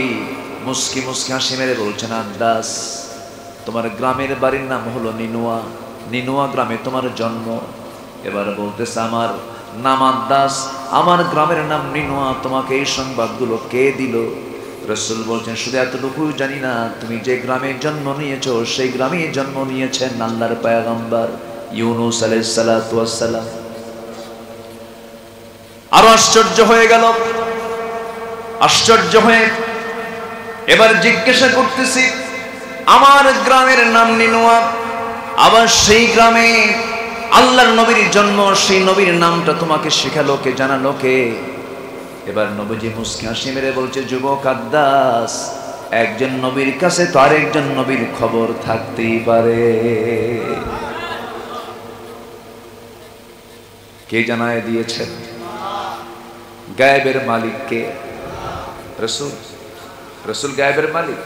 মুস্কি মুস্কি হাসি মেরে বলছেন, আদ্দাস তোমার গ্রামের বাড়ির নাম হলো নিনুয়া, নিনুয়া গ্রামে তোমার জন্ম। এবার বলতেছে, আমার নাম আদ্দাস, আমার গ্রামের নাম নিনুয়া, তোমাকে এই সংবাদগুলো কে দিল? রাসূল বলছেন, শুধু এতটুকু জানি না, তুমি যে গ্রামে জন্ম নিয়েছো সেই গ্রামে জন্ম নিয়েছেন আল্লাহর পয়গম্বর ইউনূস আলাইহিস সালাতু ওয়াস সালাম। আরো আশ্চর্য হয়ে গেল, আশ্চর্য হয়ে এবার জিজ্ঞাসা করতেছি, আমার গ্রামের নাম নিনুয়া, আবার সেই গ্রামে আল্লাহর নবীর জন্ম, সেই নবীর নামটা তোমাকে শেখালো কে, জানালো কে? এবার নবীজি মুস্কি হাসি মেরে বলছে, যুবক আদ্দাস, একজন নবীর কাছে তো আরেকজন নবীর খবর থাকতেই পারে। কে জানায় দিয়েছেন? গায়েবের মালিক কে? রাসূল। রাসূল গায়েবের মালিক।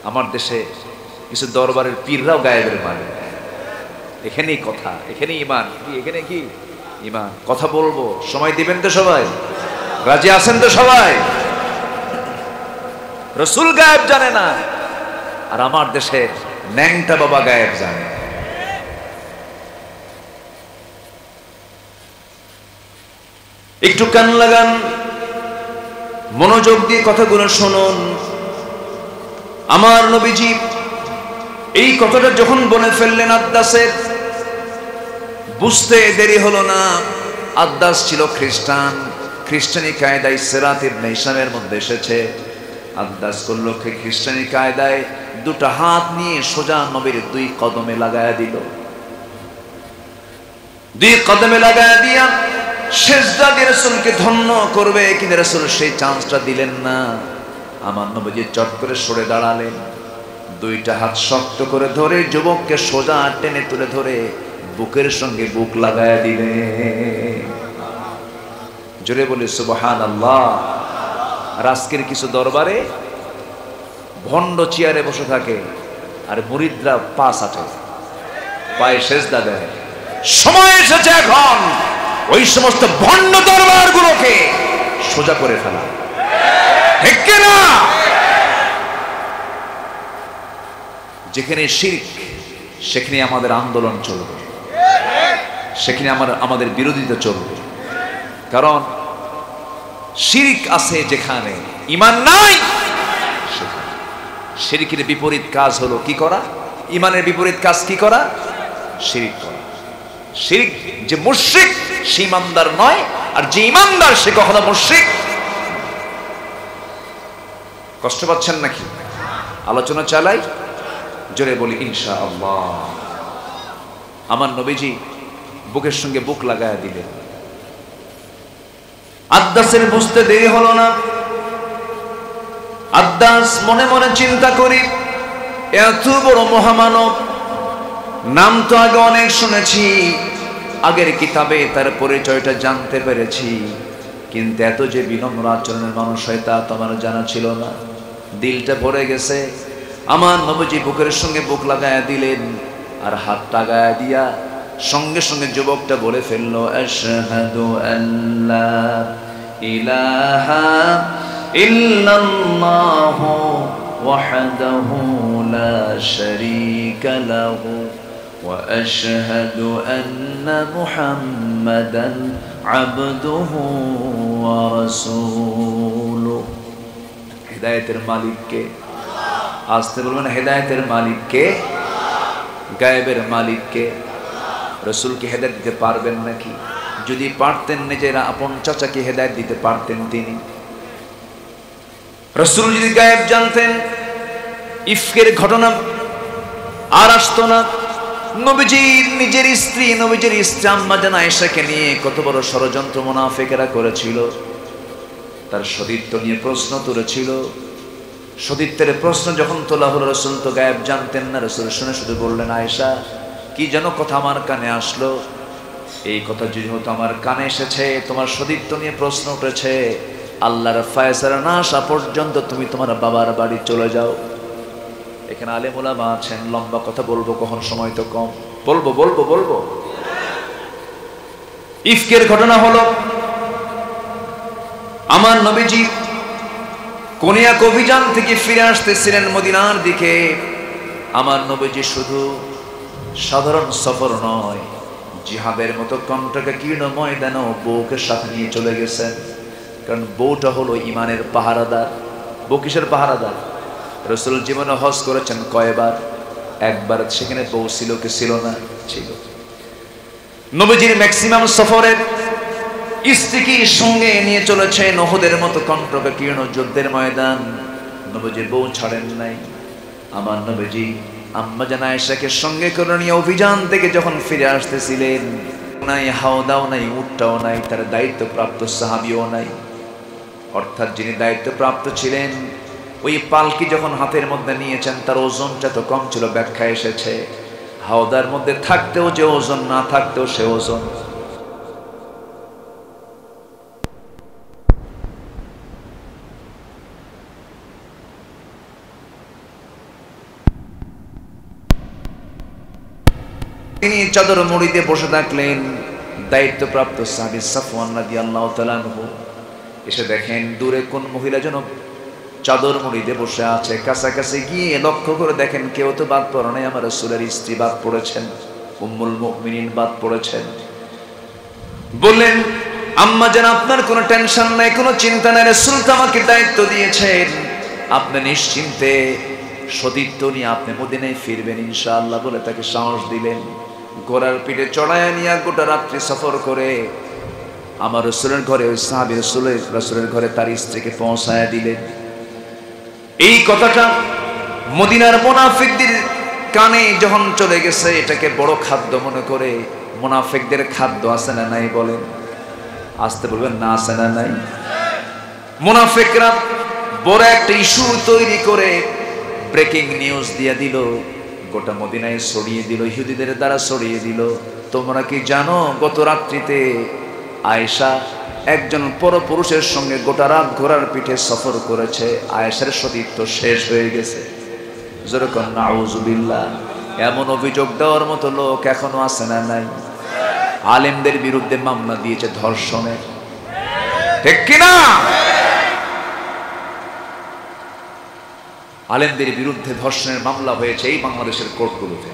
আমার দেশে কিছু দরবারের পীররাও গায়েবের মালিক। এখানেই কথা, এখানেই ঈমান। এখানে কি ঈমান? কথা বলবো, সময় দিবেন তো সবাই? রাজি আছেন তো সবাই? রাসূল গায়েব জানে না, আর আমার দেশে ন্যাংটা বাবা গায়েব জানে। একটু কান লাগান, মনোযোগ দিয়ে কথাগুলো শুনুন। আমার নবীজি এই কথাটা যখন বলে ফেললেন আদ্দাসের, বুঝতে দেরি হলো না। আদ্দাস ছিল খ্রিস্টান, খ্রিস্টানি কায়দায় সিরাত ইবনে হিশামের মধ্যে এসেছে। আদ্দাস করলো খ্রিস্টানি কায়দায় 2টা হাত নিয়ে সোজা নবীর 2 কদমে লাগায়া দিল। 2 কদমে লাগায়া দিয়া সেজদা দিয়ে রাসূলকে ধন্য করবে, কিন্তু রাসূল সেই চান্সটা দিলেন না। আমার নবীজি চট করে সরে দাঁড়ালেন, 2টা হাত শক্ত করে ধরে যুবককে সোজা টেনে তুলে ধরে বুকের সঙ্গে বুক লাগায়া দিলেন। জোরে বলি সুবহানাল্লাহ। আর আজকের কিছু দরবারে ভণ্ড চেয়ারে বসে থাকে, আর মুরিদরা পা চাটে, পায়ে সেজদা দেয়। সময় এসেছে এখন ওই সমস্ত ভণ্ড দরবারগুলোকে সোজা করে ফেলা, ঠিক কিনা? যেখানে শিরক সেখানে আমাদের আন্দোলন চলবে, সেখানে আমাদের বিরোধিতা চলবে। কারণ শিরক আছে যেখানে, ঈমান নাই সেখানে। শিরকের বিপরীত কাজ হলো কি করা? ঈমানের বিপরীত কাজ কি করা? শিরক করা। শিরক, যে মুশরিক সে ঈমানদার নয়, আর যে ঈমানদার সে কখনো মুশরিক। কষ্ট পাচ্ছেন নাকি? আলোচনা চালাই, জোরে বলি ইনশাআল্লাহ। আমার নবীজি বুকের সঙ্গে বুক লাগায়া দিলেন। আদ্দাসের বুঝতে দেরি হলো না। আদ্দাস মনে মনে চিন্তা করি, এত বড় মহামানব, নাম তো আগে অনেক শুনেছি, আগের কিতাবে তার পরিচয়টা জানতে পেরেছি, কিন্তু এত যে বিনম্র আচরণের মানুষ হয় তা তো আমার জানা ছিল না। দিলটা ভরে গেছে। আমার নবীজি বুকের সঙ্গে বুক লাগায়া দিলেন, আর হাতটা গায়া দিয়া সঙ্গে সঙ্গে যুবকটা বলে ফেললো, আশহাদু আল্লা ইলাহা ইল্লাল্লাহু ওয়াহদাহু লা শারীকা লাহু ওয়া আশহাদু আন্না মুহাম্মাদান আবদুহু ওয়া রাসূলুহু। হেদায়েতের মালিক কে? আসতে বলবেন, হেদায়েতের মালিক কে? গায়েবের মালিক কে? রাসূলকে হেদায়েত দিতে পারবেন নাকি? যদি পারতেন নিজের আপন চাচাকে হেদায়েত দিতে পারতেন তিনি। রাসূল যদি গায়েব জানতেন, ইফকের ঘটনা আর আসতো না। নবীজির নিজের স্ত্রী, নবীজির স্ত্রী আম্মা জান আয়েশাকে নিয়ে কত বড় ষড়যন্ত্র মুনাফিকেরা করেছিল। তার সতীত্ব নিয়ে প্রশ্ন তুলেছিল। সতীত্বের প্রশ্ন যখন তোলা হলো, রাসূল তো গায়েব জানতেন না। রাসূল শুনে শুধু বললেন, আয়েশা কি যেন কথা আমার কানে আসলো, এই কথা যেহেতু আমার কানে এসেছে, তোমার সতীত্ব নিয়ে প্রশ্ন উঠেছে, আল্লাহর ফয়সালা না আসা পর্যন্ত তুমি তোমার বাবার বাড়ি চলে যাও। এখানে আলেম উলামা আছেন, লম্বা কথা বলবো কখন, সময় তো কম, বলবো। ইফকের ঘটনা হলো, আমার নবীজি কোনিয়াক অভিযান থেকে ফিরে আসতেছিলেন মদিনার দিকে। আমার নবীজি শুধু সাধারণ সফর নয়, জিহাদের মতো কণ্ঠকে কীর্ণ ময়দানেও বউকে সাথে নিয়ে চলে গেছেন। কারণ বউটা হলো ইমানের পাহারাদার। বউ কিসের পাহারাদার? রাসূল জীবনে হজ করেছেন কয়বার? একবার। সেখানে বউ ছিল কি ছিল না? ছিল। নবীজির ম্যাক্সিমাম সফরের স্ত্রীকে সঙ্গে নিয়ে চলেছেন উহুদের মতো কণ্ঠকে কীর্ণ যুদ্ধের ময়দান। নবীজির বউ ছাড়েন নাই। আমার নবীজি আম্মা জান আয়েশাকে সঙ্গে করে নিয়ে অভিযান থেকে যখন ফিরে আসতেছিলেন, নাই হাওদাও নাই, উটটাও নাই, তার দায়িত্বপ্রাপ্ত সাহাবীও নাই। অর্থাৎ যিনি দায়িত্বপ্রাপ্ত ছিলেন, ওই পালকি যখন হাতের মধ্যে নিয়েছেন, তার ওজনটা তো কম ছিল। ব্যাখ্যা এসেছে, হাওদার মধ্যে থাকতেও যে ওজন, না থাকতেও সে ওজন। তিনি চাদর মুড়িতে বসে থাকলেন। দায়িত্বপ্রাপ্ত সাহাবী সাফওয়ান রাদিয়াল্লাহু তাআলা আনহু এসে দেখেন দূরে কোন মহিলা যেন চাদর মুড়িতে বসে আছে। কাছাকাছি গিয়ে লক্ষ্য করে দেখেন কেউ তো বাদ পড়ে নাই, আমার রাসূলের স্ত্রী বাদ পড়েছেন, উম্মুল মুমিনিন বাদ পড়েছেন। বললেন, আম্মা জান আপনার কোনো টেনশন নাই, কোনো চিন্তা নাই, রাসূল তো আমাকে দায়িত্ব দিয়েছেন, আপনি নিশ্চিন্তে সতীত্ব নিয়ে আপনি মদিনায় ফিরবেন ইনশাআল্লাহ বলে তাকে সাহস দিলেন। ঘোড়ার পিঠে চড়াইয়া নিয়ে গোটা রাত্রি সফর করে আমার রাসূলের ঘরে, ওই সাহাবী রাসূলের ঘরে তার স্ত্রীকে পৌঁছায়া দিলেন। এই কথাটা মদিনার মুনাফিকদের কানে যখন চলে গেছে, এটাকে বড় খাদ্য মনে করে। মুনাফিকদের খাদ্য আছে না নাই বলেন? আসতে বলবেন না, আছে না নাই? মুনাফিকরা বড় একটা ইস্যু তৈরি করে ব্রেকিং নিউজ দিয়ে দিল, গোটা মদিনায় ছড়িয়ে দিল, ইহুদিদের দ্বারা ছড়িয়ে দিল। তোমরা কি জানো গত রাত্রিতে আয়েশা একজন পরপুরুষের সঙ্গে গোটা রাত ঘোড়ার পিঠে সফর করেছে, আয়েশার সতীত্ব শেষ হয়ে গেছে। যেরকম নাউজুবিল্লাহ। এমন অভিযোগ দেওয়ার মতো লোক এখনো আছে না নাই? আলেমদের বিরুদ্ধে মামলা দিয়েছে ধর্ষণের, ঠিক কিনা? আলেমদের বিরুদ্ধে ধর্ষণের মামলা হয়েছে এই বাংলাদেশের কোর্টগুলোতে।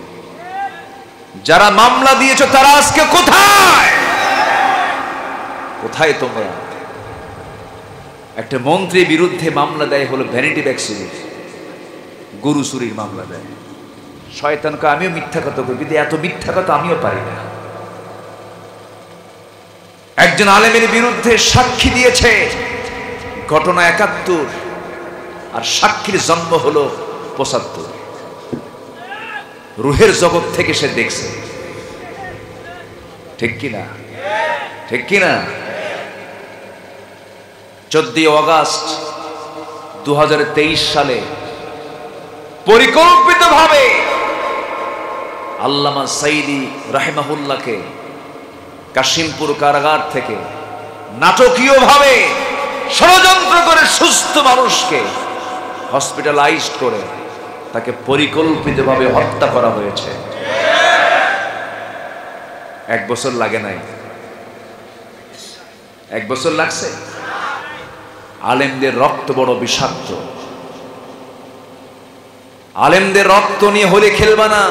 যারা মামলা দিয়েছে তারা আজকে কোথায়? কোথায় তোমরা? একটা মন্ত্রীর বিরুদ্ধে মামলা দেয় হলো ভ্যানিটি ব্যাগ চুরি, গরু চুরির মামলা দেয়। শয়তানকে আমিও মিথ্যা কথা কই, কিন্তু এত মিথ্যা কথা আমিও পারি না। একজন আলেমের বিরুদ্ধে সাক্ষী দিয়েছে, ঘটনা ৭১, আর সাক্ষীর জন্ম হলো ৭৫। রুহের জগৎ থেকে সে দেখছে, ঠিক কিনা? ঠিক কিনা? 14 আগস্ট 2023 সালে পরিকল্পিতভাবে আল্লামা সাইদি রাহিমাহুল্লাহকে কাশিমপুর কারাগার থেকে নাটকীয়ভাবে ষড়যন্ত্র করে সুস্থ মানুষকে হসপিটালাইজড করে তাকে পরিকল্পিতভাবে হত্যা করা হয়েছে। 1 বছর লাগে নাই? 1 বছর লাগছে? আলেমদের রক্ত বড় বিষাক্ত, আলেমদের রক্ত নিয়ে হোলি খেলবা না।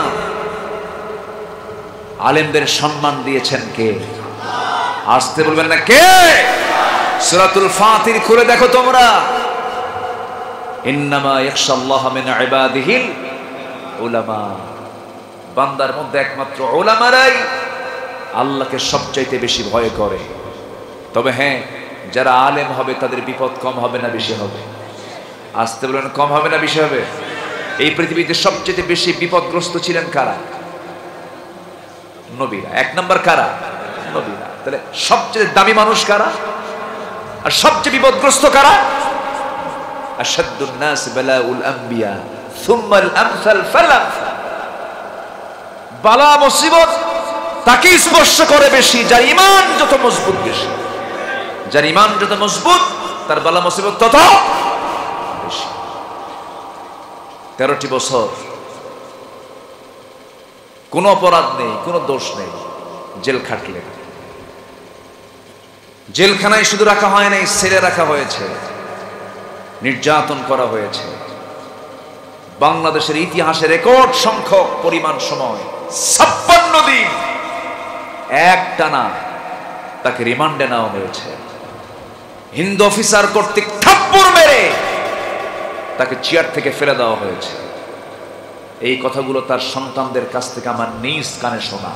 আলেমদের সম্মান দিয়েছেন কে? আসতে বলবেন না কে? সূরাতুল ফাতির খুলে দেখো তোমরা, ইন্নামা ইয়াখশাল্লাহা মিন ইবাদিহিল উলামা। বান্দার মধ্যে একমাত্র উলামারাই আল্লাহকে সবচাইতে বেশি ভয় করে। তবে হ্যাঁ, যারা আলেম হবে তাদের বিপদ কম হবে না বেশি হবে? আসতে বলেন, কম হবে না বেশি হবে? এই পৃথিবীতে সবচেয়ে বেশি বিপদগ্রস্ত ছিলেন কারা? নবীরা। এক নম্বর কারা? নবীরা। তাহলে সবচেয়ে দামি মানুষ কারা? আর সবচেয়ে বিপদগ্রস্ত কারা? আশাদ্দুন নাস বালাউল আম্বিয়া সুম্মাল আমসাল ফালামসাল। বালা মুসিবত তাকে স্পর্শ করে বেশি যার ঈমান যত মজবুত বেশি। যার ঈমান যত মজবুত তার বালা মুসিবত তত বেশি। 13টি বছর কোনো অপরাধ নেই, কোনো দোষ নেই, জেল খাটলেন। জেলখানায় শুধু রাখা হয় নাই, ছেড়ে রাখা হয়েছে, নির্যাতন করা হয়েছে। বাংলাদেশের ইতিহাসে রেকর্ড সংখ্যক পরিমাণ সময় 56 দিন একটানা তাকে রিমান্ডে নেওয়া হয়েছে। হিন্দু অফিসার কর্তৃক থাপ্পড় মেরে তাকে চেয়ার থেকে ফেলে দেওয়া হয়েছে। এই কথাগুলো তার সন্তানদের কাছ থেকে আমার নিজ কানে শোনা।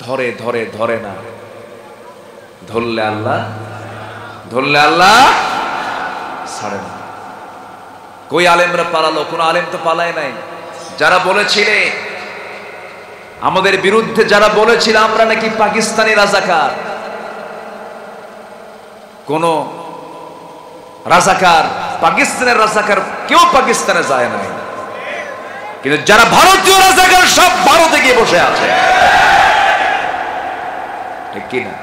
ধরে ধরে ধরে না, ধরলে আল্লাহ, ধরলে আল্লাহ ছাড়ে না। কই আলেমরা পালালো? কোন আলেম তো পালায় নাই। যারা বলেছিলে আমাদের বিরুদ্ধে, যারা বলেছিল আমরা নাকি পাকিস্তানি রাজাকার, কোন রাজাকার, পাকিস্তানের রাজাকার কেউ পাকিস্তানে যায় নাই। কিন্তু যারা ভারতীয় রাজাকার সব ভারতে গিয়ে বসে আছে, ঠিক কিনা?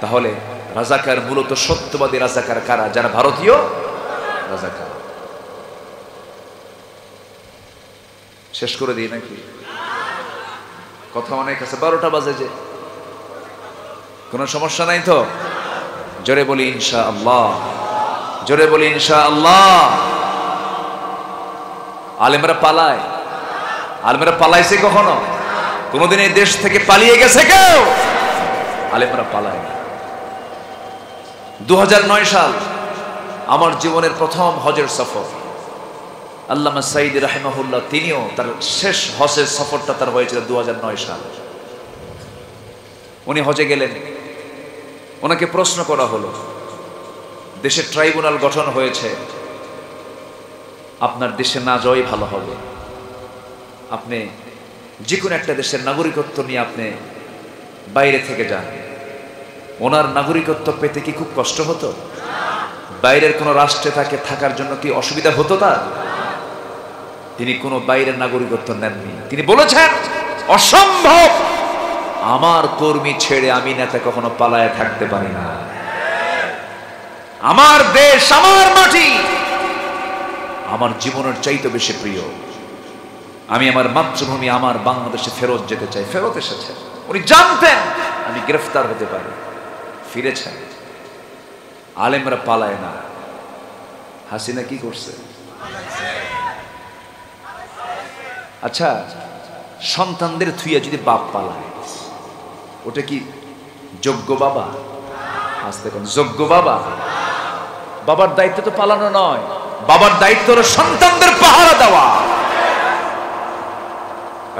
তাহলে রাজাকার মূলত সত্যবাদী রাজাকার কারা? যারা ভারতীয় রাজাকার। শেষ করে দিই নাকি? কথা অনেক আছে, 12টা বাজে যে। কোনো সমস্যা নাই তো? জোরে বলি ইনশাআল্লাহ, জোরে বলি ইনশাআল্লাহ। আলেমরা পালায়? আলেমরা পালাইছে কখনো? কোনদিন এই দেশ থেকে পালিয়ে গেছে কেউ? আলেমরা পালায় না। 2009 সাল আমার জীবনের প্রথম হজের সফর। আল্লামা সাইদি রাহিমাহুল্লাহ, তিনিও তার শেষ হজের সফরটা তার হয়েছিল 2009 সাল। উনি হজে গেলেন, ওনাকে প্রশ্ন করা হলো, দেশে ট্রাইব্যুনাল গঠন হয়েছে, আপনার দেশে না যাওয়াই ভালো হবে, আপনি যে কোনো একটা দেশের নাগরিকত্ব নিয়ে আপনি বাইরে থেকে যান। ওনার নাগরিকত্ব পেতে কি খুব কষ্ট হতো? বাইরের কোনো রাষ্ট্রে তাকে থাকার জন্য কি অসুবিধা হতো তার? তিনি কোনো বাইরের নাগরিকত্ব নেননি। তিনি বলেছেন, অসম্ভব, আমার কর্মী ছেড়ে আমি নেতা কখনো পালায় থাকতে পারি না। আমার দেশ, আমার মাটি আমার জীবনের চাইতে বেশি প্রিয়। আমি আমার মাতৃভূমি, আমার বাংলাদেশে ফেরত যেতে চাই। ফেরত এসেছেন। উনি জানতেন আমি গ্রেফতার হতে পারি, ফিরেছেন। আলেমরা পালায় না। হাসিনা কি করছে? আচ্ছা, সন্তানদের থুইয়া যদি বাপ পালায়, ওটা কি যোগ্য বাবা? আসতে কোন যোগ্য বাবা? বাবার দায়িত্ব তো পালানো নয়, বাবার দায়িত্ব হলো সন্তানদের পাহারা দেওয়া।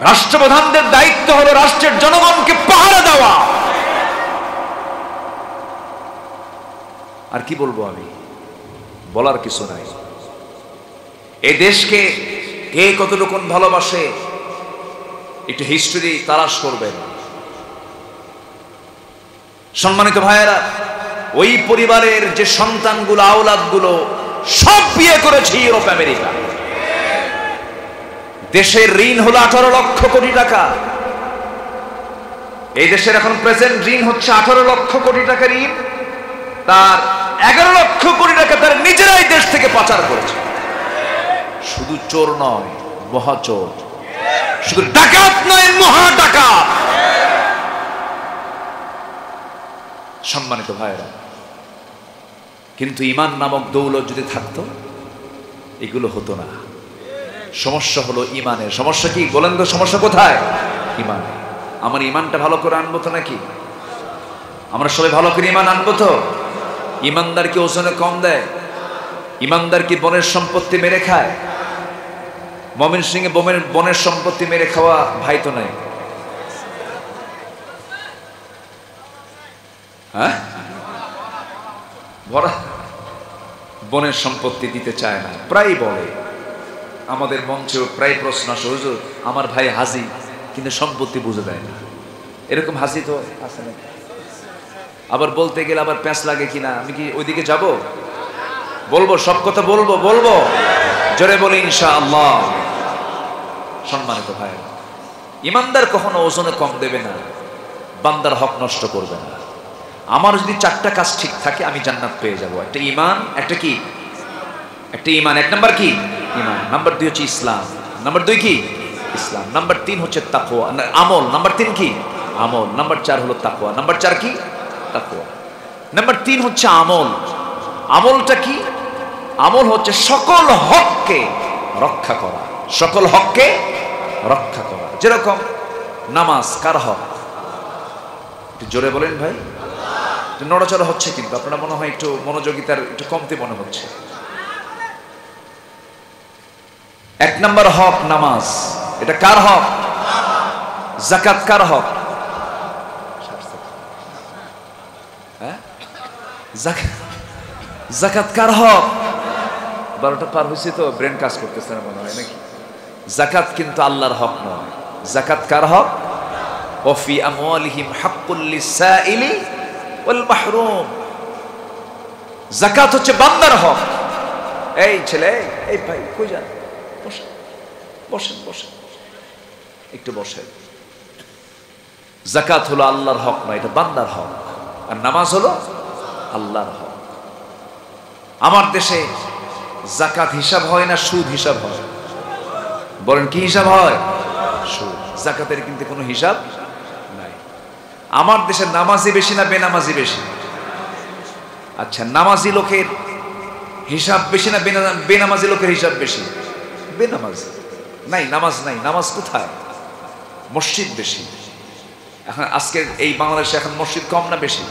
রাষ্ট্রপ্রধানদের দায়িত্ব হলো রাষ্ট্রের জনগণকে পাহারা দেওয়া। আর কি বলবো আমি? বলার কিছু নাই। এই দেশকে কে কতটুকু ভালোবাসে একটু হিস্ট্রি তালাশ করবেন। সম্মানিত ভাইয়েরা, ওই পরিবারের যে সন্তানগুলো, আওলাদগুলো সব বিয়ে করেছে ইউরোপ, আমেরিকা। দেশের ঋণ হলো 18 লক্ষ কোটি টাকা। এই দেশের এখন প্রেজেন্ট ঋণ হচ্ছে 18 লক্ষ কোটি টাকা ঋণ। তার 11 লক্ষ কোটি টাকা তার নিজেরাই দেশ থেকে পাচার করেছে। শুধু চোর নয়, মহাচোর। শুধু ডাকাত নয়, মহা ডাকাত। সম্মানিত ভাইরা, কিন্তু ঈমান নামক দৌলত যদি থাকতো এগুলো হতো না। সমস্যা হলো ঈমানের। সমস্যা কি বলেন তো? সমস্যা কোথায়? ঈমান। আমার ঈমানটা ভালো করে আনবো তো নাকি? আমরা সবাই ভালো করে ঈমান আনবো তো? ঈমানদার কি ওজনে কম দেয়? ঈমানদার কি বনের সম্পত্তি মেরে খায়? মমিন সিংহে বনের সম্পত্তি মেরে খাওয়া ভাই তো নাই। হ্যাঁ, ভরা বনের সম্পত্তি দিতে চায় না। প্রায় বলে, আমাদের মঞ্চেও প্রায় প্রশ্ন আসে, হুজুর আমার ভাই হাজি কিন্তু সম্পত্তি বুঝে দেয় না। এরকম হাজি তো আছে না? আবার বলতে গেলে আবার প্যাঁচ লাগে কিনা, আমি কি ওইদিকে যাব? বলবো, সব কথা বলবো। জোরে বলি ইনশাআল্লাহ। সম্মানিত ভাই, ইমানদার কখনো ওজনে কম দেবে না, বান্দার হক নষ্ট করবে না। আমার যদি 4টা কাজ ঠিক থাকে আমি জান্নাত পেয়ে যাব। একটা ঈমান, একটা কি? একটা ঈমান। 1 নাম্বার কি? ঈমান। নাম্বার 2 হচ্ছে ইসলাম। নাম্বার 2 কি? ইসলাম। নাম্বার 3 হচ্ছে তাকওয়া, আমল। নাম্বার 3 কি? আমল। নাম্বার 4 হলো তাকওয়া। নাম্বার 4 কি? তাকওয়া। নাম্বার 3 হচ্ছে আমল। আমলটা কি? আমল হচ্ছে সকল হককে রক্ষা করা। সকল হককে রক্ষা করা। যেরকম নামাজ কার হক? একটু জোরে বলেন ভাই। নড়াচড়া হচ্ছে কিন্তু আপনারা মনে হয় একটু মনোযোগিতার একটু কমতি মনে হচ্ছে। 1 নাম্বার হক নামাজ। এটা কার হক? যাকাত কার হক? হ্যাঁ, যাকাত কার হক? 12টা পার হয়েছে তো ব্রেন কাজ করতেছে না মনে হয় নাকি? যাকাত কিন্তু আল্লাহর হক নয়। যাকাত কার হক? ওয়াফি আমওয়ালিহিম হাক্কুল লিসাইলি ওয়াল মাহরুম। যাকাত হচ্ছে বান্দার হক। এই ছেলে, এই ভাই কই যান? বসেন একটু বসেন। যাকাত হলো আল্লাহর হক নয়, এটা বান্দার হক। আর নামাজ হলো আল্লাহর হক। আমার দেশে যাকাত হিসাব হয় না, সুদ হিসাব হয়। বলেন কি হিসাব হয়? সুদ। যাকাতের কিন্তু কোনো হিসাব নাই। আমার দেশে নামাজি বেশি না বেনামাজি বেশি? আচ্ছা, নামাজি লোকের হিসাব বেশি না বেনামাজি লোকের হিসাব বেশি? বেনামাজি। নাই, নামাজ নাই। নামাজ কোথায়? মসজিদ বেশি। এখন আজকের এই বাংলাদেশে এখন মসজিদ কম না বেশি?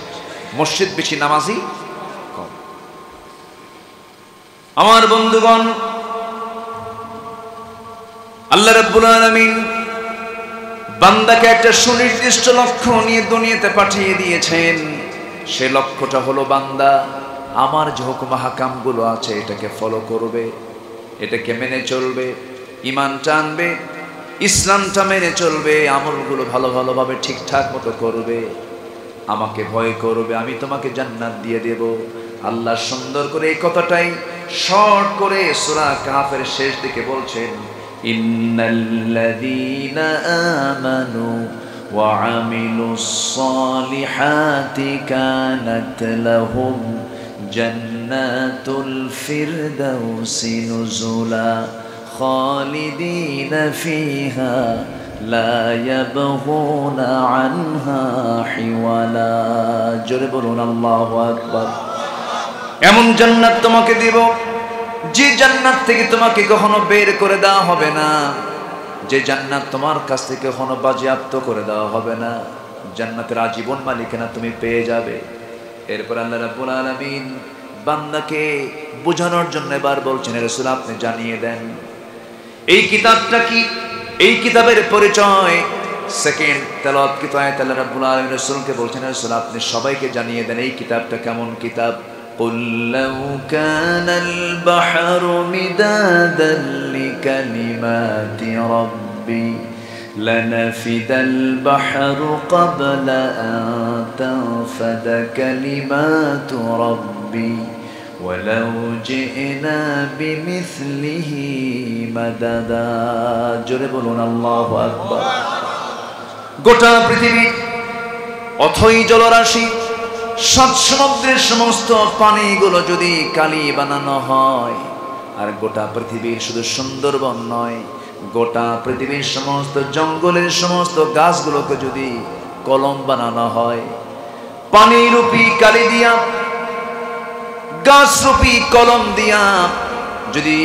মসজিদ বেশি, নামাজি কম। আমার বন্ধুগণ, আল্লাহ রাব্বুল আলামিন বান্দাকে একটা সুনির্দিষ্ট লক্ষ্য নিয়ে দুনিয়াতে পাঠিয়ে দিয়েছেন। সে লক্ষ্যটা হলো বান্দা আমার যে হুকুম হাকামগুলো আছে এটাকে ফলো করবে, এটাকে মেনে চলবে, ঈমানটা আনবে, ইসলামটা মেনে চলবে, আমলগুলো ভালোভাবে ঠিকঠাক মতো করবে, আমাকে ভয় করবে, আমি তোমাকে জান্নাত দিয়ে দেব। আল্লাহ সুন্দর করে এই কথাটাই শর্ট করে সূরা কাফের শেষ দিকে বলছেন, ইন্নাল্লাযীনা আমানু ওয়া আমিলুস সালিহাতি কানাত লাহুম জান্নাতুল ফিরদাউসি নুজুলা খালিদিনা ফিহা লা ইয়াবগুনা আনহা হিওয়ালা। জোরে বলুন আল্লাহু আকবার। এমন জান্নাত তোমাকে দিব যে জান্নাত থেকে তোমাকে কখনো বের করে দেওয়া হবে না, যে জান্নাত তোমার কাছ থেকে কখনো বাজেয়াপ্ত করে দেওয়া হবে না। জান্নাতের আজীবন মালিকানা তুমি পেয়ে যাবে। এরপর আল্লাহ রাব্বুল আলামিন বান্দাকে বোঝানোর জন্য এবার বলছেন, রাসূল আপনি জানিয়ে দেন এই কিতাবটা কি, এই কিতাবের পরিচয়। সেকেন্ড তেলাওয়াতকৃত আয়াত আল্লাহ রাব্বুল আলামিন রাসূলকে বলছেন, রাসূল আপনি সবাইকে জানিয়ে দেন এই কিতাবটা কেমন কিতাব। قل لو كان البحر مدادا لكلمات ربي لنفد البحر قبل أن تنفد كلمات ربي ولو جئنا بمثله مددا। জোরে বলুন আল্লাহু আকবার। গোটা পৃথিবী অথই জলরাশি, 7 সমুদ্রের সমস্ত পানিগুলো যদি কালি বানানো হয়, আর গোটা পৃথিবীর শুধু সুন্দরবন নয়, গোটা পৃথিবীর সমস্ত জঙ্গলের সমস্ত গাছগুলোকে যদি কলম বানানো হয়, পানি রূপী কালি দিয়া, গাছ রূপী কলম দিয়া যদি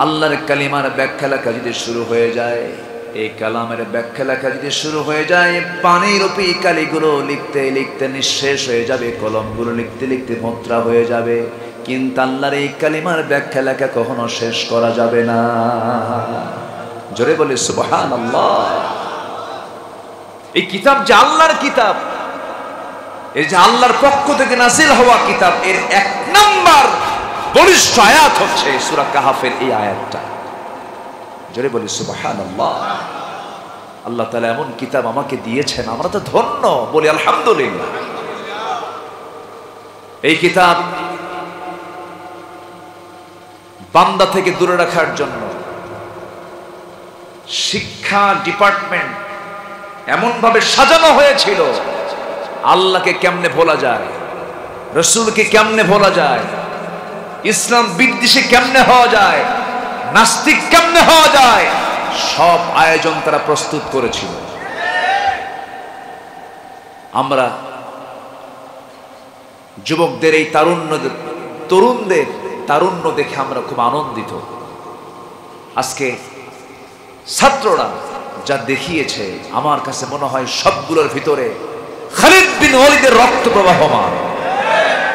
আল্লাহর কালিমার ব্যাখ্যা লেখা যদি শুরু হয়ে যায়, এই কালামের ব্যাখ্যা লেখা যদি শুরু হয়ে যায়, পানি রূপী কালিগুলো লিখতে লিখতে নিঃশেষ হয়ে যাবে, কলমগুলো লিখতে লিখতে মুদ্রা হয়ে যাবে, কিন্তু আল্লাহর এই কালিমার ব্যাখ্যা লেখা কখনো শেষ করা যাবে না। জোরে বলে সুবহানাল্লাহ। এই কিতাব যে আল্লাহর কিতাব, এই যে আল্লাহর পক্ষ থেকে নাজিল হওয়া কিতাব, এর এক নাম্বার বলিষ্ঠ আয়াত হচ্ছে সূরা কাহফের এই আয়াতটা। জোরে বলি সুবহানাল্লাহ। আল্লাহ তাআলা এমন কিতাব আমাকে দিয়েছেন, আমরা তো ধন্য, বলি আলহামদুলিল্লাহ। এই কিতাব বান্দা থেকে দূরে রাখার জন্য শিক্ষা ডিপার্টমেন্ট এমন ভাবে সাজানো হয়েছিল, আল্লাহকে কেমনে ভোলা যায়, রাসূলকে কেমনে ভোলা যায়, ইসলাম বিদ্বেষী কেমনে হওয়া যায়, নাস্তিক কেমনে হওয়া যায়, সব আয়োজন তারা প্রস্তুত করেছিল। আমরা যুবকদের এই তরুণদের তারুণ্য দেখে আমরা খুব আনন্দিত। আজকে ছাত্ররা যা দেখিয়েছে, আমার কাছে মনে হয় সবগুলোর ভিতরে খালিদ বিন ওয়ালিদের রক্ত প্রবাহমান।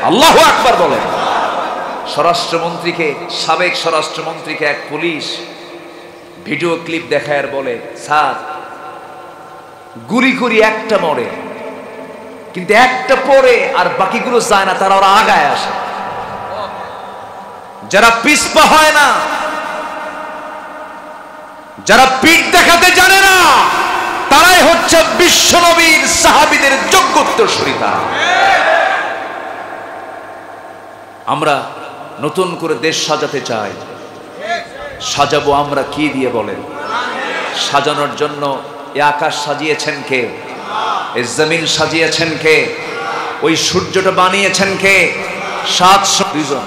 আল্লাহু আকবার বলেন। স্বরাষ্ট্রমন্ত্রীকে, সাবেক স্বরাষ্ট্রমন্ত্রীকে এক পুলিশ ভিডিও ক্লিপ দেখায় আর বলে, স্যার গুলি করি একটা মরে, কিন্তু একটা পরে আর বাকিগুলো যায় না, তারা ওরা আগায় আসে। যারা পিছপা হয় না, যারা পিঠ দেখাতে জানে না, তারাই হচ্ছে বিশ্বনবীর সাহাবীদের যোগ্য উত্তরসূরি। আমরা নতুন করে দেশ সাজাতে চাই। সাজাবো আমরা কি দিয়ে বলেন? সাজানোর জন্য এ আকাশ সাজিয়েছেন কে? এই জমিন সাজিয়েছেন কে? ওই সূর্যটা বানিয়েছেন কে? 700 জন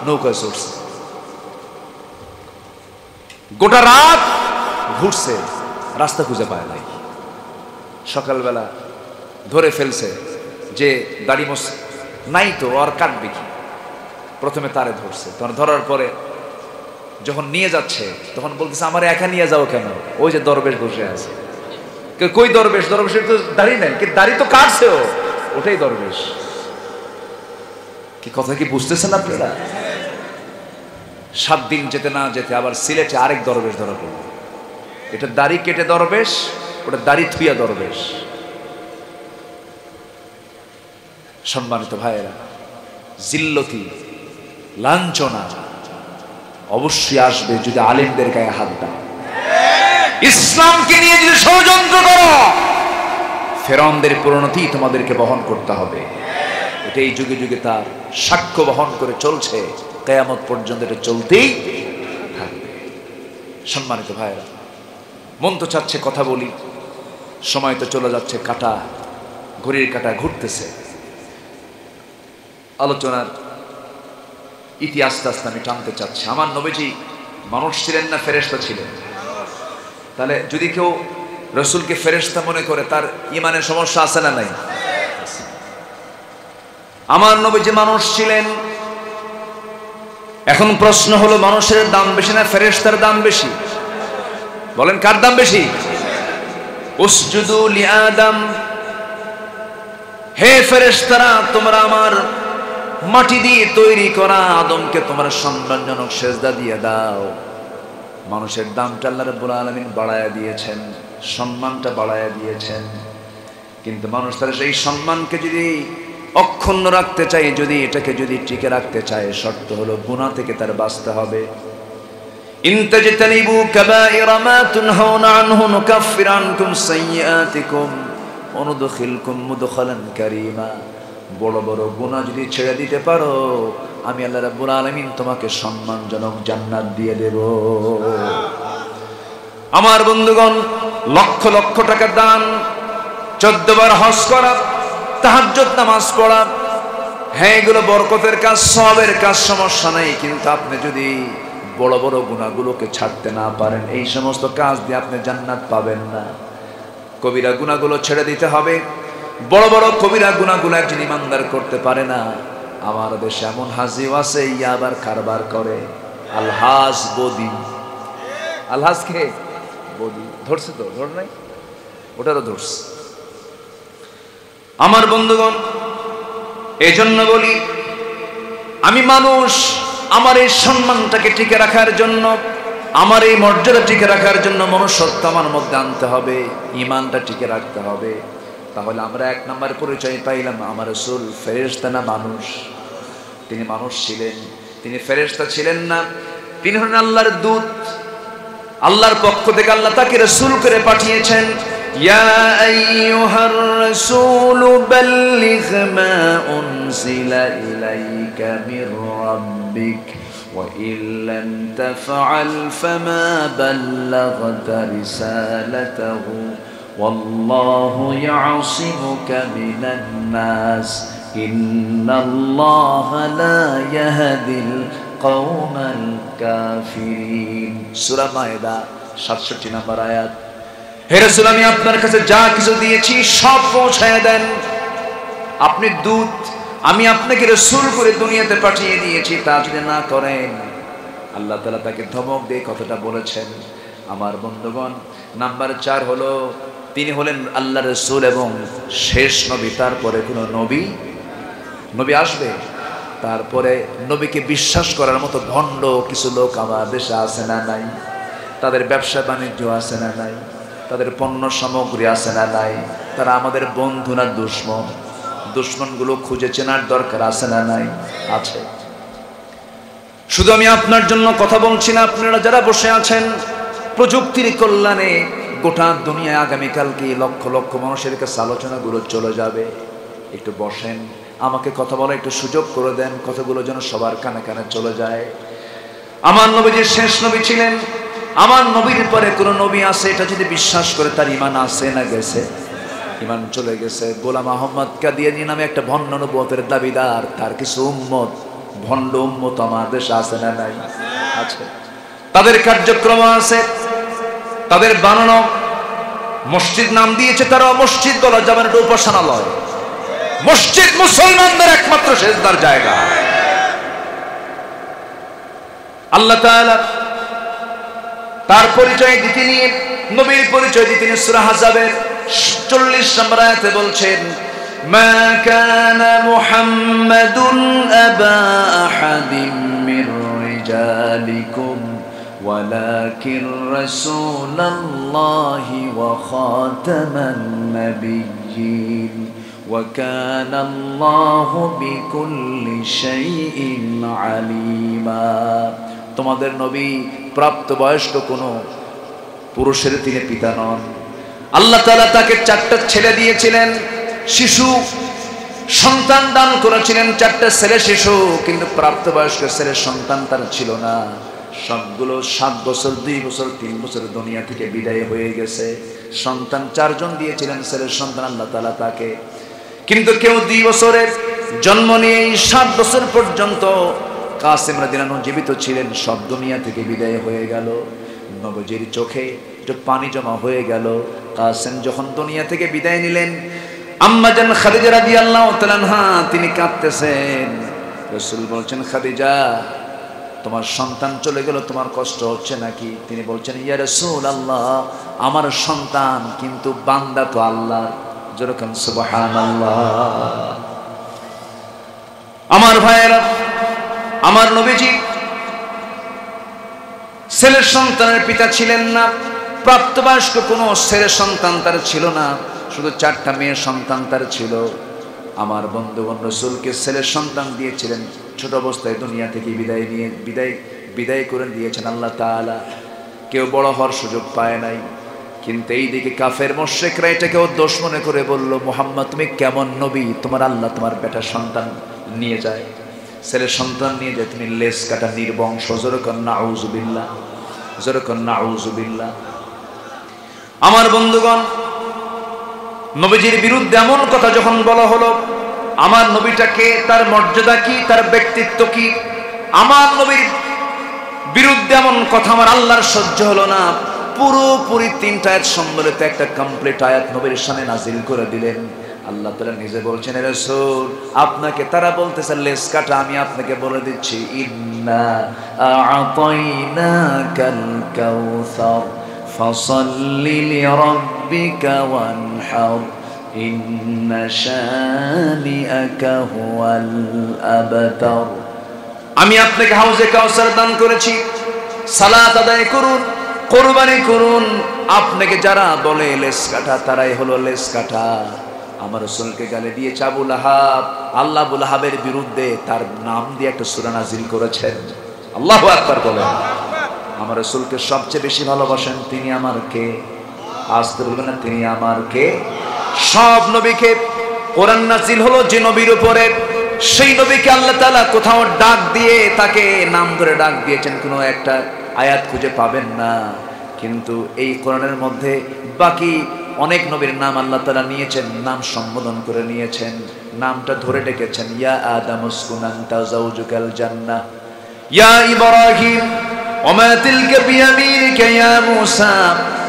নৌকা চড়ছে, গোটা রাত ঘুরছে, রাস্তা খুঁজে পায় নাই। সকালবেলা ধরে ফেলছে যে দাড়ি মোছ নাই তো, আর কাটবে কি? প্রথমে তারে ধরছে, তখন ধরার পরে যখন নিয়ে যাচ্ছে তখন বলতেছে, আমার একা নিয়ে যাও কেন? ওই যে দরবেশ বসে আছে। কই দরবেশ? দরবেশের তো দাড়ি নাই, কিন্তু দাড়ি তো কাটছে, ওটাই দরবেশ। কি কথা কি বুঝতেছেন আপনারা? 7 দিন যেতে না যেতে আবার সিলেটে আরেক দরবেশ ধরা পড়ল। এটা দাড়ি কেটে দরবেশ, ওটা দাড়ি থুইয়া দরবেশ। সম্মানিত ভাইয়েরা, জিল্লতি, লাঞ্ছনা অবশ্যই আসবে যদি আলেমদের গায়ে হাত দাও। ইসলামকে নিয়ে যদি ষড়যন্ত্র করো, ফেরাউনদের পরিণতি তোমাদেরকে বহন করতে হবে। এটা এই যুগে যুগে তার সাক্ষ্য বহন করে চলছে, কিয়ামত পর্যন্ত এটা চলতেই থাকবে। সম্মানিত ভাইয়েরা, মন তো চাচ্ছে কথা বলি, সময় তো চলে যাচ্ছে, কাটা ঘড়ির কাটা ঘুরতেছে। আলোচনার ইতিহাসটা আস্তে আমি টানতে চাচ্ছি। আমার নবীজি মানুষ ছিলেন না ফেরেশতা ছিলেন? তাহলে যদি কেউ রাসূলকে ফেরেশতা মনে করে, তার ঈমানের সমস্যা আছে না নাই? আমার নবীজি মানুষ ছিলেন। এখন প্রশ্ন হলো, মানুষের দাম বেশি না ফেরেশতার দাম বেশি? বলেন কার দাম বেশি? উসজুদু লিআদম, হে ফেরেশতারা, তোমরা আমার মাটি দিয়ে তৈরি করা আদমকে তোমরা সম্মানজনক সেজদা দিয়ে দাও। মানুষের দামটা আল্লাহ রাব্বুল আলামিন বাড়ায়া দিয়েছেন, সম্মানটা বাড়ায়া দিয়েছেন, কিন্তু মানুষ তার সেই সম্মানকে যদি অক্ষুণ্ণ রাখতে চায়, যদি এটাকে যদি টিকে রাখতে চায়, শর্ত হলো গুনাহ থেকে তার বাঁচতে হবে। ইন তাজতানিবু কাবাইরা মা তুনহাউনা আনহু নুকাফির আনকুম সাইয়্যাতিকুম ওয়া নুদখিলকুম মুদখালান কারীমা। বড় বড় গুনাহ যদি ছেড়ে দিতে পারো, আমি আল্লাহ রাব্বুল আলামিন তোমাকে সম্মানজনক জান্নাত দিয়ে দেব। আমার বন্ধুগণ, লক্ষ লক্ষ টাকা দান, 14 বার হজ করা, তাহাজ্জুদ নামাজ পড়া, হ্যাঁ এগুলো বরকতের কাজ, সওয়াবের কাজ, সমস্যা নেই। কিন্তু আপনি যদি বড় বড় গুনাহগুলোকে ছাড়তে না পারেন, এই সমস্ত কাজ দিয়ে আপনি জান্নাত পাবেন না। কবিরা গুনাহগুলো ছেড়ে দিতে হবে, বড় বড় কবিরা গুনাহগুলো একজন ইমানদার করতে পারে না। আমার দেশে এমন হাজিও আছে ইয়াবার কারবার করে, আলহাজ বদি। আলহাজ কে? বদি। ধরছে তো? ধর নাই? ওটারও ধরছে। আমার বন্ধুগণ, এই জন্য বলি, আমি মানুষ, আমার এই সম্মানটাকে টিকে রাখার জন্য, আমার এই মর্যাদা টিকে রাখার জন্য মনুষ্যত্ব আমার মধ্যে আনতে হবে, ঈমানটা টিকে রাখতে হবে। তাহলে আমরা এক নম্বর পরিচয় পাইলাম, আমার রাসূল ফেরেশতা না মানুষ? তিনি মানুষ ছিলেন, তিনি ফেরেশতা ছিলেন না। তিনি হলেন আল্লাহর দূত। আল্লাহর পক্ষ থেকে আল্লাহ তাকে রাসূল করে পাঠিয়েছেন। ইয়া আইয়ুহার রাসূলু বাল্লিগ মা উনজিলা ইলাইকা মির রাব্বিক ওয়া ইল্লাম তাফআল ফামা বাল্লাগতা রিসালাতাহু ওয়াল্লাহু ইয়াসিমুকা মিনান নাস ইন্নাল্লাহা লা ইয়াহদিল কওমাল কাফিরিন। সূরা মায়েদা 67 নম্বর আয়াত। হে রাসূল, আমি আপনার কাছে যা কিছু দিয়েছি সব পৌঁছায় দেন। আপনি দূত, আমি আপনাকে রাসূল করে দুনিয়াতে পাঠিয়ে দিয়েছি, তা যদি না করেন, আল্লাহ তাআলা তাকে ধমক দিয়ে কথাটা বলেছেন। আমার বন্ধুগণ, নাম্বার 4 হলো তিনি হলেন আল্লাহর রাসূল এবং শেষ নবী। তারপরে কোনো নবী আসবে? তারপরে নবীকে বিশ্বাস করার মতো ভণ্ড কিছু লোক আমার দেশে আছে না নাই? তাদের ব্যবসা বাণিজ্য আছে না নাই? তাদের পণ্য সামগ্রী আছে না নাই? তারা আমাদের বন্ধু না দুশ্মন? দুশ্মনগুলো খুঁজে চেনার দরকার আছে না নাই? আছে। শুধু আমি আপনার জন্য কথা বলছি না, আপনারা যারা বসে আছেন প্রযুক্তির কল্যাণে গোটা দুনিয়ায় আগামীকালকে লক্ষ লক্ষ মানুষের কাছে আলোচনাগুলো চলে যাবে। একটু বসেন, আমাকে কথা বলার একটু সুযোগ করে দেন, কথাগুলো যেন সবার কানে কানে চলে যায়। আমার নবী যে শেষ নবী ছিলেন, আমার নবীর পরে কোনো নবী আছে এটা যদি বিশ্বাস করে, তার ঈমান আছে না গেছে? ঈমান চলে গেছে। গোলাম আহমদ কাদিয়ানী নামে একটা ভণ্ড নবুয়তের দাবিদার, তার কিছু উম্মত, ভণ্ড উম্মত আমার দেশে আছে না নাই? আছে। তাদের কার্যক্রম আছে, তাদের বানানো মসজিদ নাম দিয়েছে, তারা মসজিদ বলা যাবে না, এটা উপাসনালয়। মসজিদ মুসলমানদের একমাত্র সেজদার জায়গা। আল্লাহ তাআলা তার পরিচয় দিতে নিয়ে, নবীর পরিচয় দিতে নিয়ে সূরা আহজাবের 40 নম্বর আয়াতে বলছেন, মা কানা মুহাম্মাদুন আবা আহাদিম মির রিজালিকুম ওয়ালাকিন রাসূলুল্লাহি ওয়া খাতামান নাবিয়্যিন ওয়া কানা আল্লাহু বিকুল্লি শাইইন আলিমা। তোমাদের নবী প্রাপ্তবয়স্ক কোনো পুরুষের তিনি পিতা নন। আল্লাহ তাআলা তাকে 4টা ছেলে দিয়েছিলেন, শিশু সন্তান দান করেছিলেন, 4টা ছেলে শিশু, কিন্তু প্রাপ্তবয়স্ক ছেলে সন্তান তার ছিল না। সবগুলো 7 বছর, 2 বছর, 3 বছর দুনিয়া থেকে বিদায় হয়ে গেছে। সন্তান 4 জন দিয়েছিলেন, ছেলের সন্তান আল্লাহ তাআলা তাকে। কিন্তু কেউ 2 বছরের জন্ম নিয়ে 7 বছর পর্যন্ত কাসেম রাদিয়াল্লাহু আনহু জীবিত ছিলেন, সব দুনিয়া থেকে বিদায় হয়ে গেল। নবীজির চোখে একটু পানি জমা হয়ে গেল। কাসেম যখন দুনিয়া থেকে বিদায় নিলেন, আম্মা জান খাদিজা রাদিয়াল্লাহু তাআলা আনহা তিনি কাঁদতেছেন। রাসূল বলছেন, খাদিজা তোমার সন্তান চলে গেল, তোমার কষ্ট হচ্ছে নাকি? তিনি বলছেন, ইয়া রাসূলুল্লাহ, আমার সন্তান কিন্তু বান্দা তো আল্লাহ। যেরকম সুবহানাল্লাহ। আমার ভাইয়েরা, আমার নবীজি ছেলের সন্তানের পিতা ছিলেন না, প্রাপ্তবয়স্ক কোনো ছেলের সন্তান তার ছিল না, শুধু 4টা মেয়ের সন্তান তার ছিল। আমার বন্ধুগণ, রাসূলকে ছেলের সন্তান দিয়েছিলেন, ছোট অবস্থায় দুনিয়া থেকে বিদায় করে দিয়েছেন আল্লাহ তাআলা। কেউ বড় হওয়ার সুযোগ পায় নাই। কিন্তু এইদিকে কাফের মুশরিকরা এটাকেও দোষ মনে করে বলল, মুহাম্মদ তুমি কেমন নবী, তোমার আল্লাহ তোমার বেটার সন্তান নিয়ে যায়, ছেলের সন্তান নিয়ে যায়, তুমি লেস কাটা নির্বংশ। যরকন নাউযুবিল্লাহ, যরকন নাউযুবিল্লাহ। আমার বন্ধুগণ, নবীজির বিরুদ্ধে এমন কথা যখন বলা হলো, আমার নবীটাকে, তার মর্যাদা কি, তার ব্যক্তিত্ব কি, আমার নবীর বিরুদ্ধে এমন কথা আমার আল্লাহর সহ্য হলো না। পুরোপুরি 3টা আয়াত সম্বলিত একটা কমপ্লিট আয়াত নবীর শানে নাজিল করে দিলেন। আল্লাহ তাআলা নিজে বলছেন, হে রাসূল আপনাকে তারা বলতেছে লেস কাটা, আমি আপনাকে বলে দিচ্ছি ইন্না আ'তাইনাকাল কাউসার ফাসাল্লি লিরাব্বিকা ওয়ানহার ইন্না শানিআকা হুয়াল আবতার। আমি আপনাকে হাউজে কাউসার দান করেছি, সালাত আদায় করুন, কুরবানি করুন। আপনাকে যারা বলে লেস কাটা তারাই হলো লেস কাটা। আমার রাসূলকে গালি দিয়েছে আবু লাহাব, আল্লাহ আবু লাহাবের বিরুদ্ধে তার নাম দিয়ে একটা সূরা নাজিল করেছেন। আল্লাহু আকবার বলেন। আমার রাসূলকে সবচেয়ে বেশি ভালোবাসেন তিনি আমার কে? আসতে বলবেন না তিনি আমার কে? সব নবীকে কোরআন নাজিল হলো যে নবীর উপরে, সেই নবীকে আল্লাহ তাআলা কোথাও ডাক দিয়ে তাকে নাম ধরে ডাক দিয়েছেন কোনো একটা আয়াত খুঁজে পাবেন না। কিন্তু এই কোরআনের মধ্যে বাকি অনেক নবীর নাম আল্লাহ তাআলা নিয়েছেন, নাম সম্বোধন করে নিয়েছেন, নামটা ধরে ডেকেছেন। ইয়া আদম উসকুন আনতা যাওজুকাল জান্নাহ, ইয়া ইব্রাহিম ওমা তিলকা বিয়ামিনিকা ইয়া মূসা।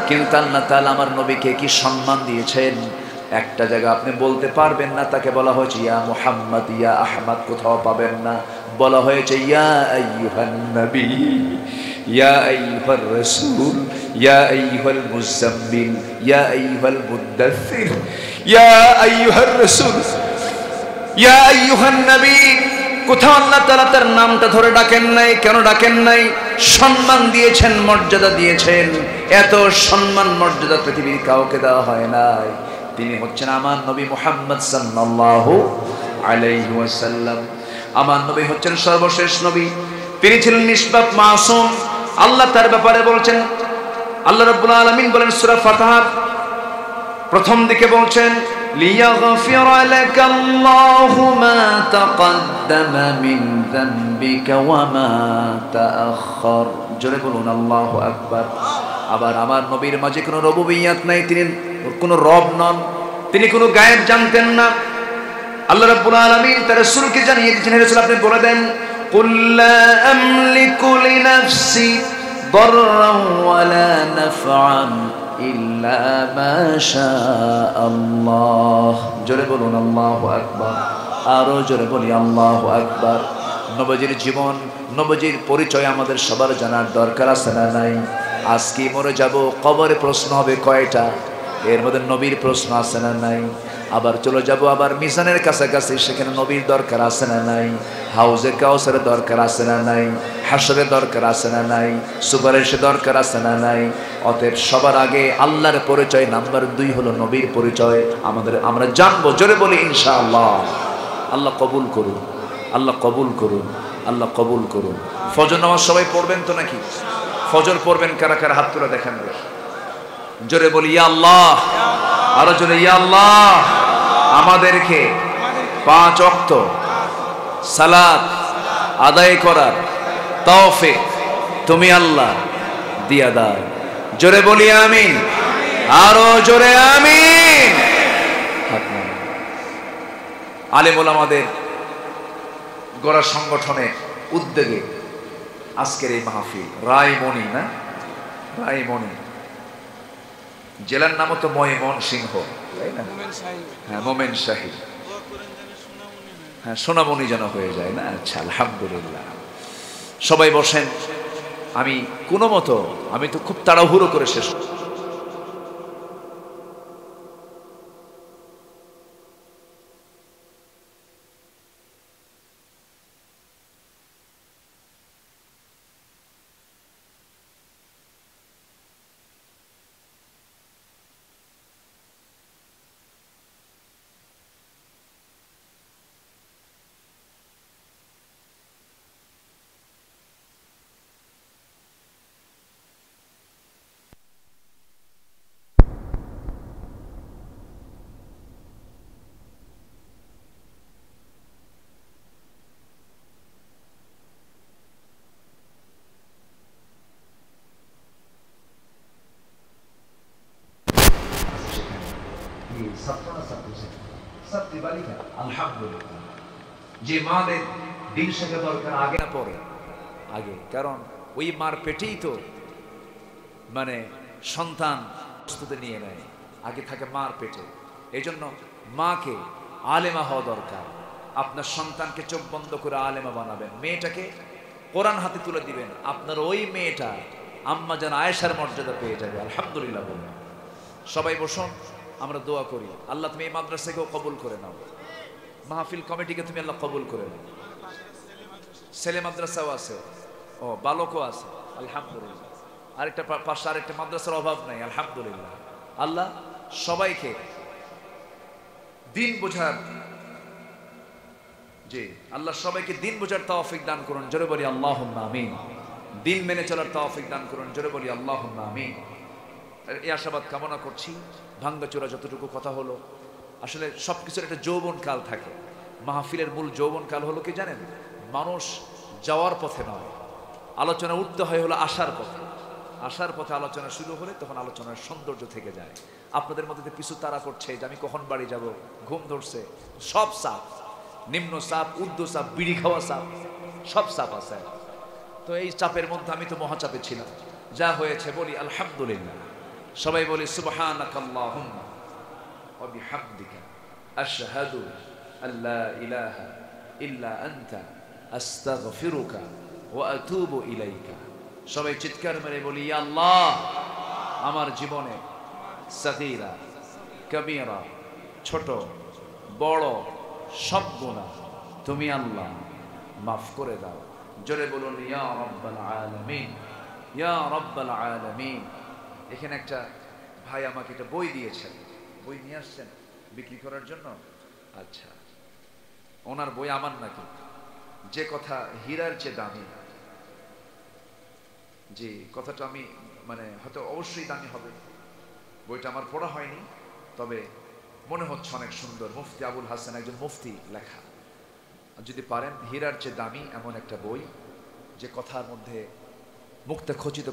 কিন্তু আল্লাহ তাআলা আমার নবীকে কি সম্মান দিয়েছেন একটা জায়গা আপনি বলতে পারবেন না। তাকে বলা হয়েছে ইয়া মুহাম্মদ, ইয়া আহমদ, কোথাও পাবেন না। বলা হয়েছে ইয়া আইয়ুহান নবী, ইয়া আইয়ুহার রাসূল, ইয়া আইয়ুহাল মুজাম্মিল, ইয়া আইয়ুহাল মুদাথথির, ইয়া আইয়ুহার রাসূল, ইয়া আইয়ুহান নবী। কোথাও আল্লাহ তাআলা তার নামটা ধরে ডাকেন নাই। কেন ডাকেন নাই? সম্মান দিয়েছেন, মর্যাদা দিয়েছেন। এত সম্মান মর্যাদা পৃথিবীর কাউকে দেওয়া হয় নাই। তিনি হচ্ছেন আমার নবী মুহাম্মদ সাল্লাল্লাহু আলাইহি ওয়াসাল্লাম। আমার নবী হচ্ছেন সর্বশেষ নবী, তিনি ছিলেন নিষ্পাপ মাসুম। আল্লাহ তার ব্যাপারে বলছেন, আল্লাহ রাব্বুল আলামিন বলেন সূরা ফাতিহার প্রথম দিকে বলছেন লিয়াগফিরা লাকাল্লাহু মা তাকাদ্দামা মিন যামবিকা ওয়া মা তাআখার। জোরে বলুন আল্লাহু আকবার। আবার আমার নবীর মাঝে কোনো রুবুবিয়্যাত নাই, তিনি কোনো রব নন, তিনি কোনো গায়েব জানতেন না। আল্লাহ রাব্বুল আলামিন তার রাসূলকে জানিয়ে দিয়েছেন, হে রাসূল আপনি বলে দেন কুল লা আমলিকু লিনাফসি দাররান ওয়ালা নাফআন ইল্লা মা শাআল্লাহ। জোরে বলুন আল্লাহু আকবার। আরো জোরে বলি আল্লাহু আকবার। নবীজির জীবন, নবীজির পরিচয় আমাদের সবার জানার দরকার আছে না নাই? আজকে মরে যাব, কবরে প্রশ্ন হবে কয়টা? এর মধ্যে নবীর প্রশ্ন আছে না নাই? আবার চলে যাব আবার মিজানের কাছাকাছি, সেখানে নবীর দরকার আছে না নাই? হাউজে কাউসারের দরকার আছে না নাই? হাসরের দরকার আছে না নাই? সুপারিশের দরকার আছে না নাই? অতএব সবার আগে আল্লাহর পরিচয় নাম্বার 2 হলো নবীর পরিচয়। আমরা জানবো। জোরে বলি ইনশাআল্লাহ। আল্লাহ কবুল করুন, আল্লাহ কবুল করুন, আল্লাহ কবুল করুন। ফজর নামাজ সবাই পড়বেন তো নাকি? ফজর পড়বেন কারা কারা? হাত তুলে দেখান। জোরে বলি ইয়া আল্লাহ। আরো জোরে ইয়া আল্লাহ। আমাদেরকে 5 ওয়াক্ত সালাত আদায় করার তৌফিক তুমি আল্লাহ দিয়া দাও। জোরে বলি আমিন। আরো জোরে আমিন। আলেম ওলামাদের গড়া সংগঠনের উদ্যোগে আজকের এই মাহফিল রায়মণি, না রায়মণি জেলার নামও তো ময়মনসিংহ, তাই না? হ্যাঁ মোমেন শাহী, হ্যাঁ সোনামণি যেন হয়ে যায় না? আচ্ছা আলহামদুলিল্লাহ। সবাই বসেন। আমি কোনো মতো, আমি তো খুব তাড়াহুড়ো করে শেষ আলহামদুলিল্লাহ। যে মাদের দিন শেখা দরকার আগে না পরে? আগে, কারণ ওই মার পেটেই তো মানে সন্তান প্রস্তুতি নিয়ে নেয়, আগে থাকে মার পেটে। এই জন্য মাকে আলেমা হওয়া দরকার। আপনার সন্তানকে চোখ বন্ধ করে আলেমা বানাবেন, মেয়েটাকে কোরআন হাতে তুলে দিবেন, আপনার ওই মেয়েটা আম্মা জান আয়েশার মর্যাদা পেয়ে যাবে। আলহামদুলিল্লাহ বলুন। সবাই বসুন, আমরা দোয়া করি, আল্লাহ তুমি এই মাদ্রাসাকেও কবুল করে নাও, মাহফিল কমিটিকে তুমি আল্লাহ কবুল করে নাও। ছেলে মাদ্রাসাও আছে, ও বালকও আছে, আলহামদুলিল্লাহ। আরেকটা পাশে আরেকটা মাদ্রাসার অভাব নাই, আলহামদুলিল্লাহ। আল্লাহ সবাইকে দিন বোঝার, জি আল্লাহ সবাইকে দিন বোঝার তৌফিক দান করুন, জোরে বলি আল্লাহুম্মা আমিন। দিন মেনে চলার তৌফিক দান করুন, জোরে বলি আল্লাহুম্মা আমিন। এই আশাবাদ কামনা করছি। ভাঙ্গাচোরা যতটুকু কথা হলো, আসলে সবকিছুর একটা যৌবন কাল থাকে। মাহফিলের মূল যৌবন কাল হলো কি জানেন? মানুষ যাওয়ার পথে নয়, আলোচনা উঠতে হয় হলো আসার পথে। আসার পথে আলোচনা শুরু হলে তখন আলোচনার সৌন্দর্য থেকে যায়। আপনাদের মধ্যে পিছু তারা করছে যে আমি কখন বাড়ি যাব, ঘুম ধরছে, সব চাপ, নিম্ন চাপ, ঊর্ধ্ব চাপ, বিড়ি খাওয়া চাপ, সব চাপ আছে। তো এই চাপের মধ্যে আমি তো মহাচাপে ছিলাম, যা হয়েছে বলি আলহামদুলিল্লাহ। সবাই বলি সুবহানাকাল্লাহুম্মা ওয়া বিহামদিকা আশহাদু আল্লা ইলাহা ইল্লা আনতা আস্তাগফিরুকা ওয়া আতুবু ইলাইকা। সবাই চিৎকার মেরে বলি ইয়া আল্লাহ, আমার জীবনে সাগীরা কবীরা, ছোট বড় সব গুনাহ তুমি আল্লাহ মাফ করে দাও। জোরে বলুন ইয়া রাব্বাল আলামিন, ইয়া রাব্বাল আলামিন। এখানে একটা ভাই আমাকে একটা বই দিয়েছেন, বই নিয়ে আসছেন বিক্রি করার জন্য। আচ্ছা, ওনার বই আমার নাকি, যে কথা হীরার চেয়ে দামি, যে কথাটা আমি মানে হয়তো অবশ্যই দামি হবে। বইটা আমার পড়া হয়নি, তবে মনে হচ্ছে অনেক সুন্দর। মুফতি আবুল হাসান, একজন মুফতি লেখা। যদি পারেন, হীরার চেয়ে দামি এমন একটা বই, যে কথার মধ্যে মুক্তা খচিত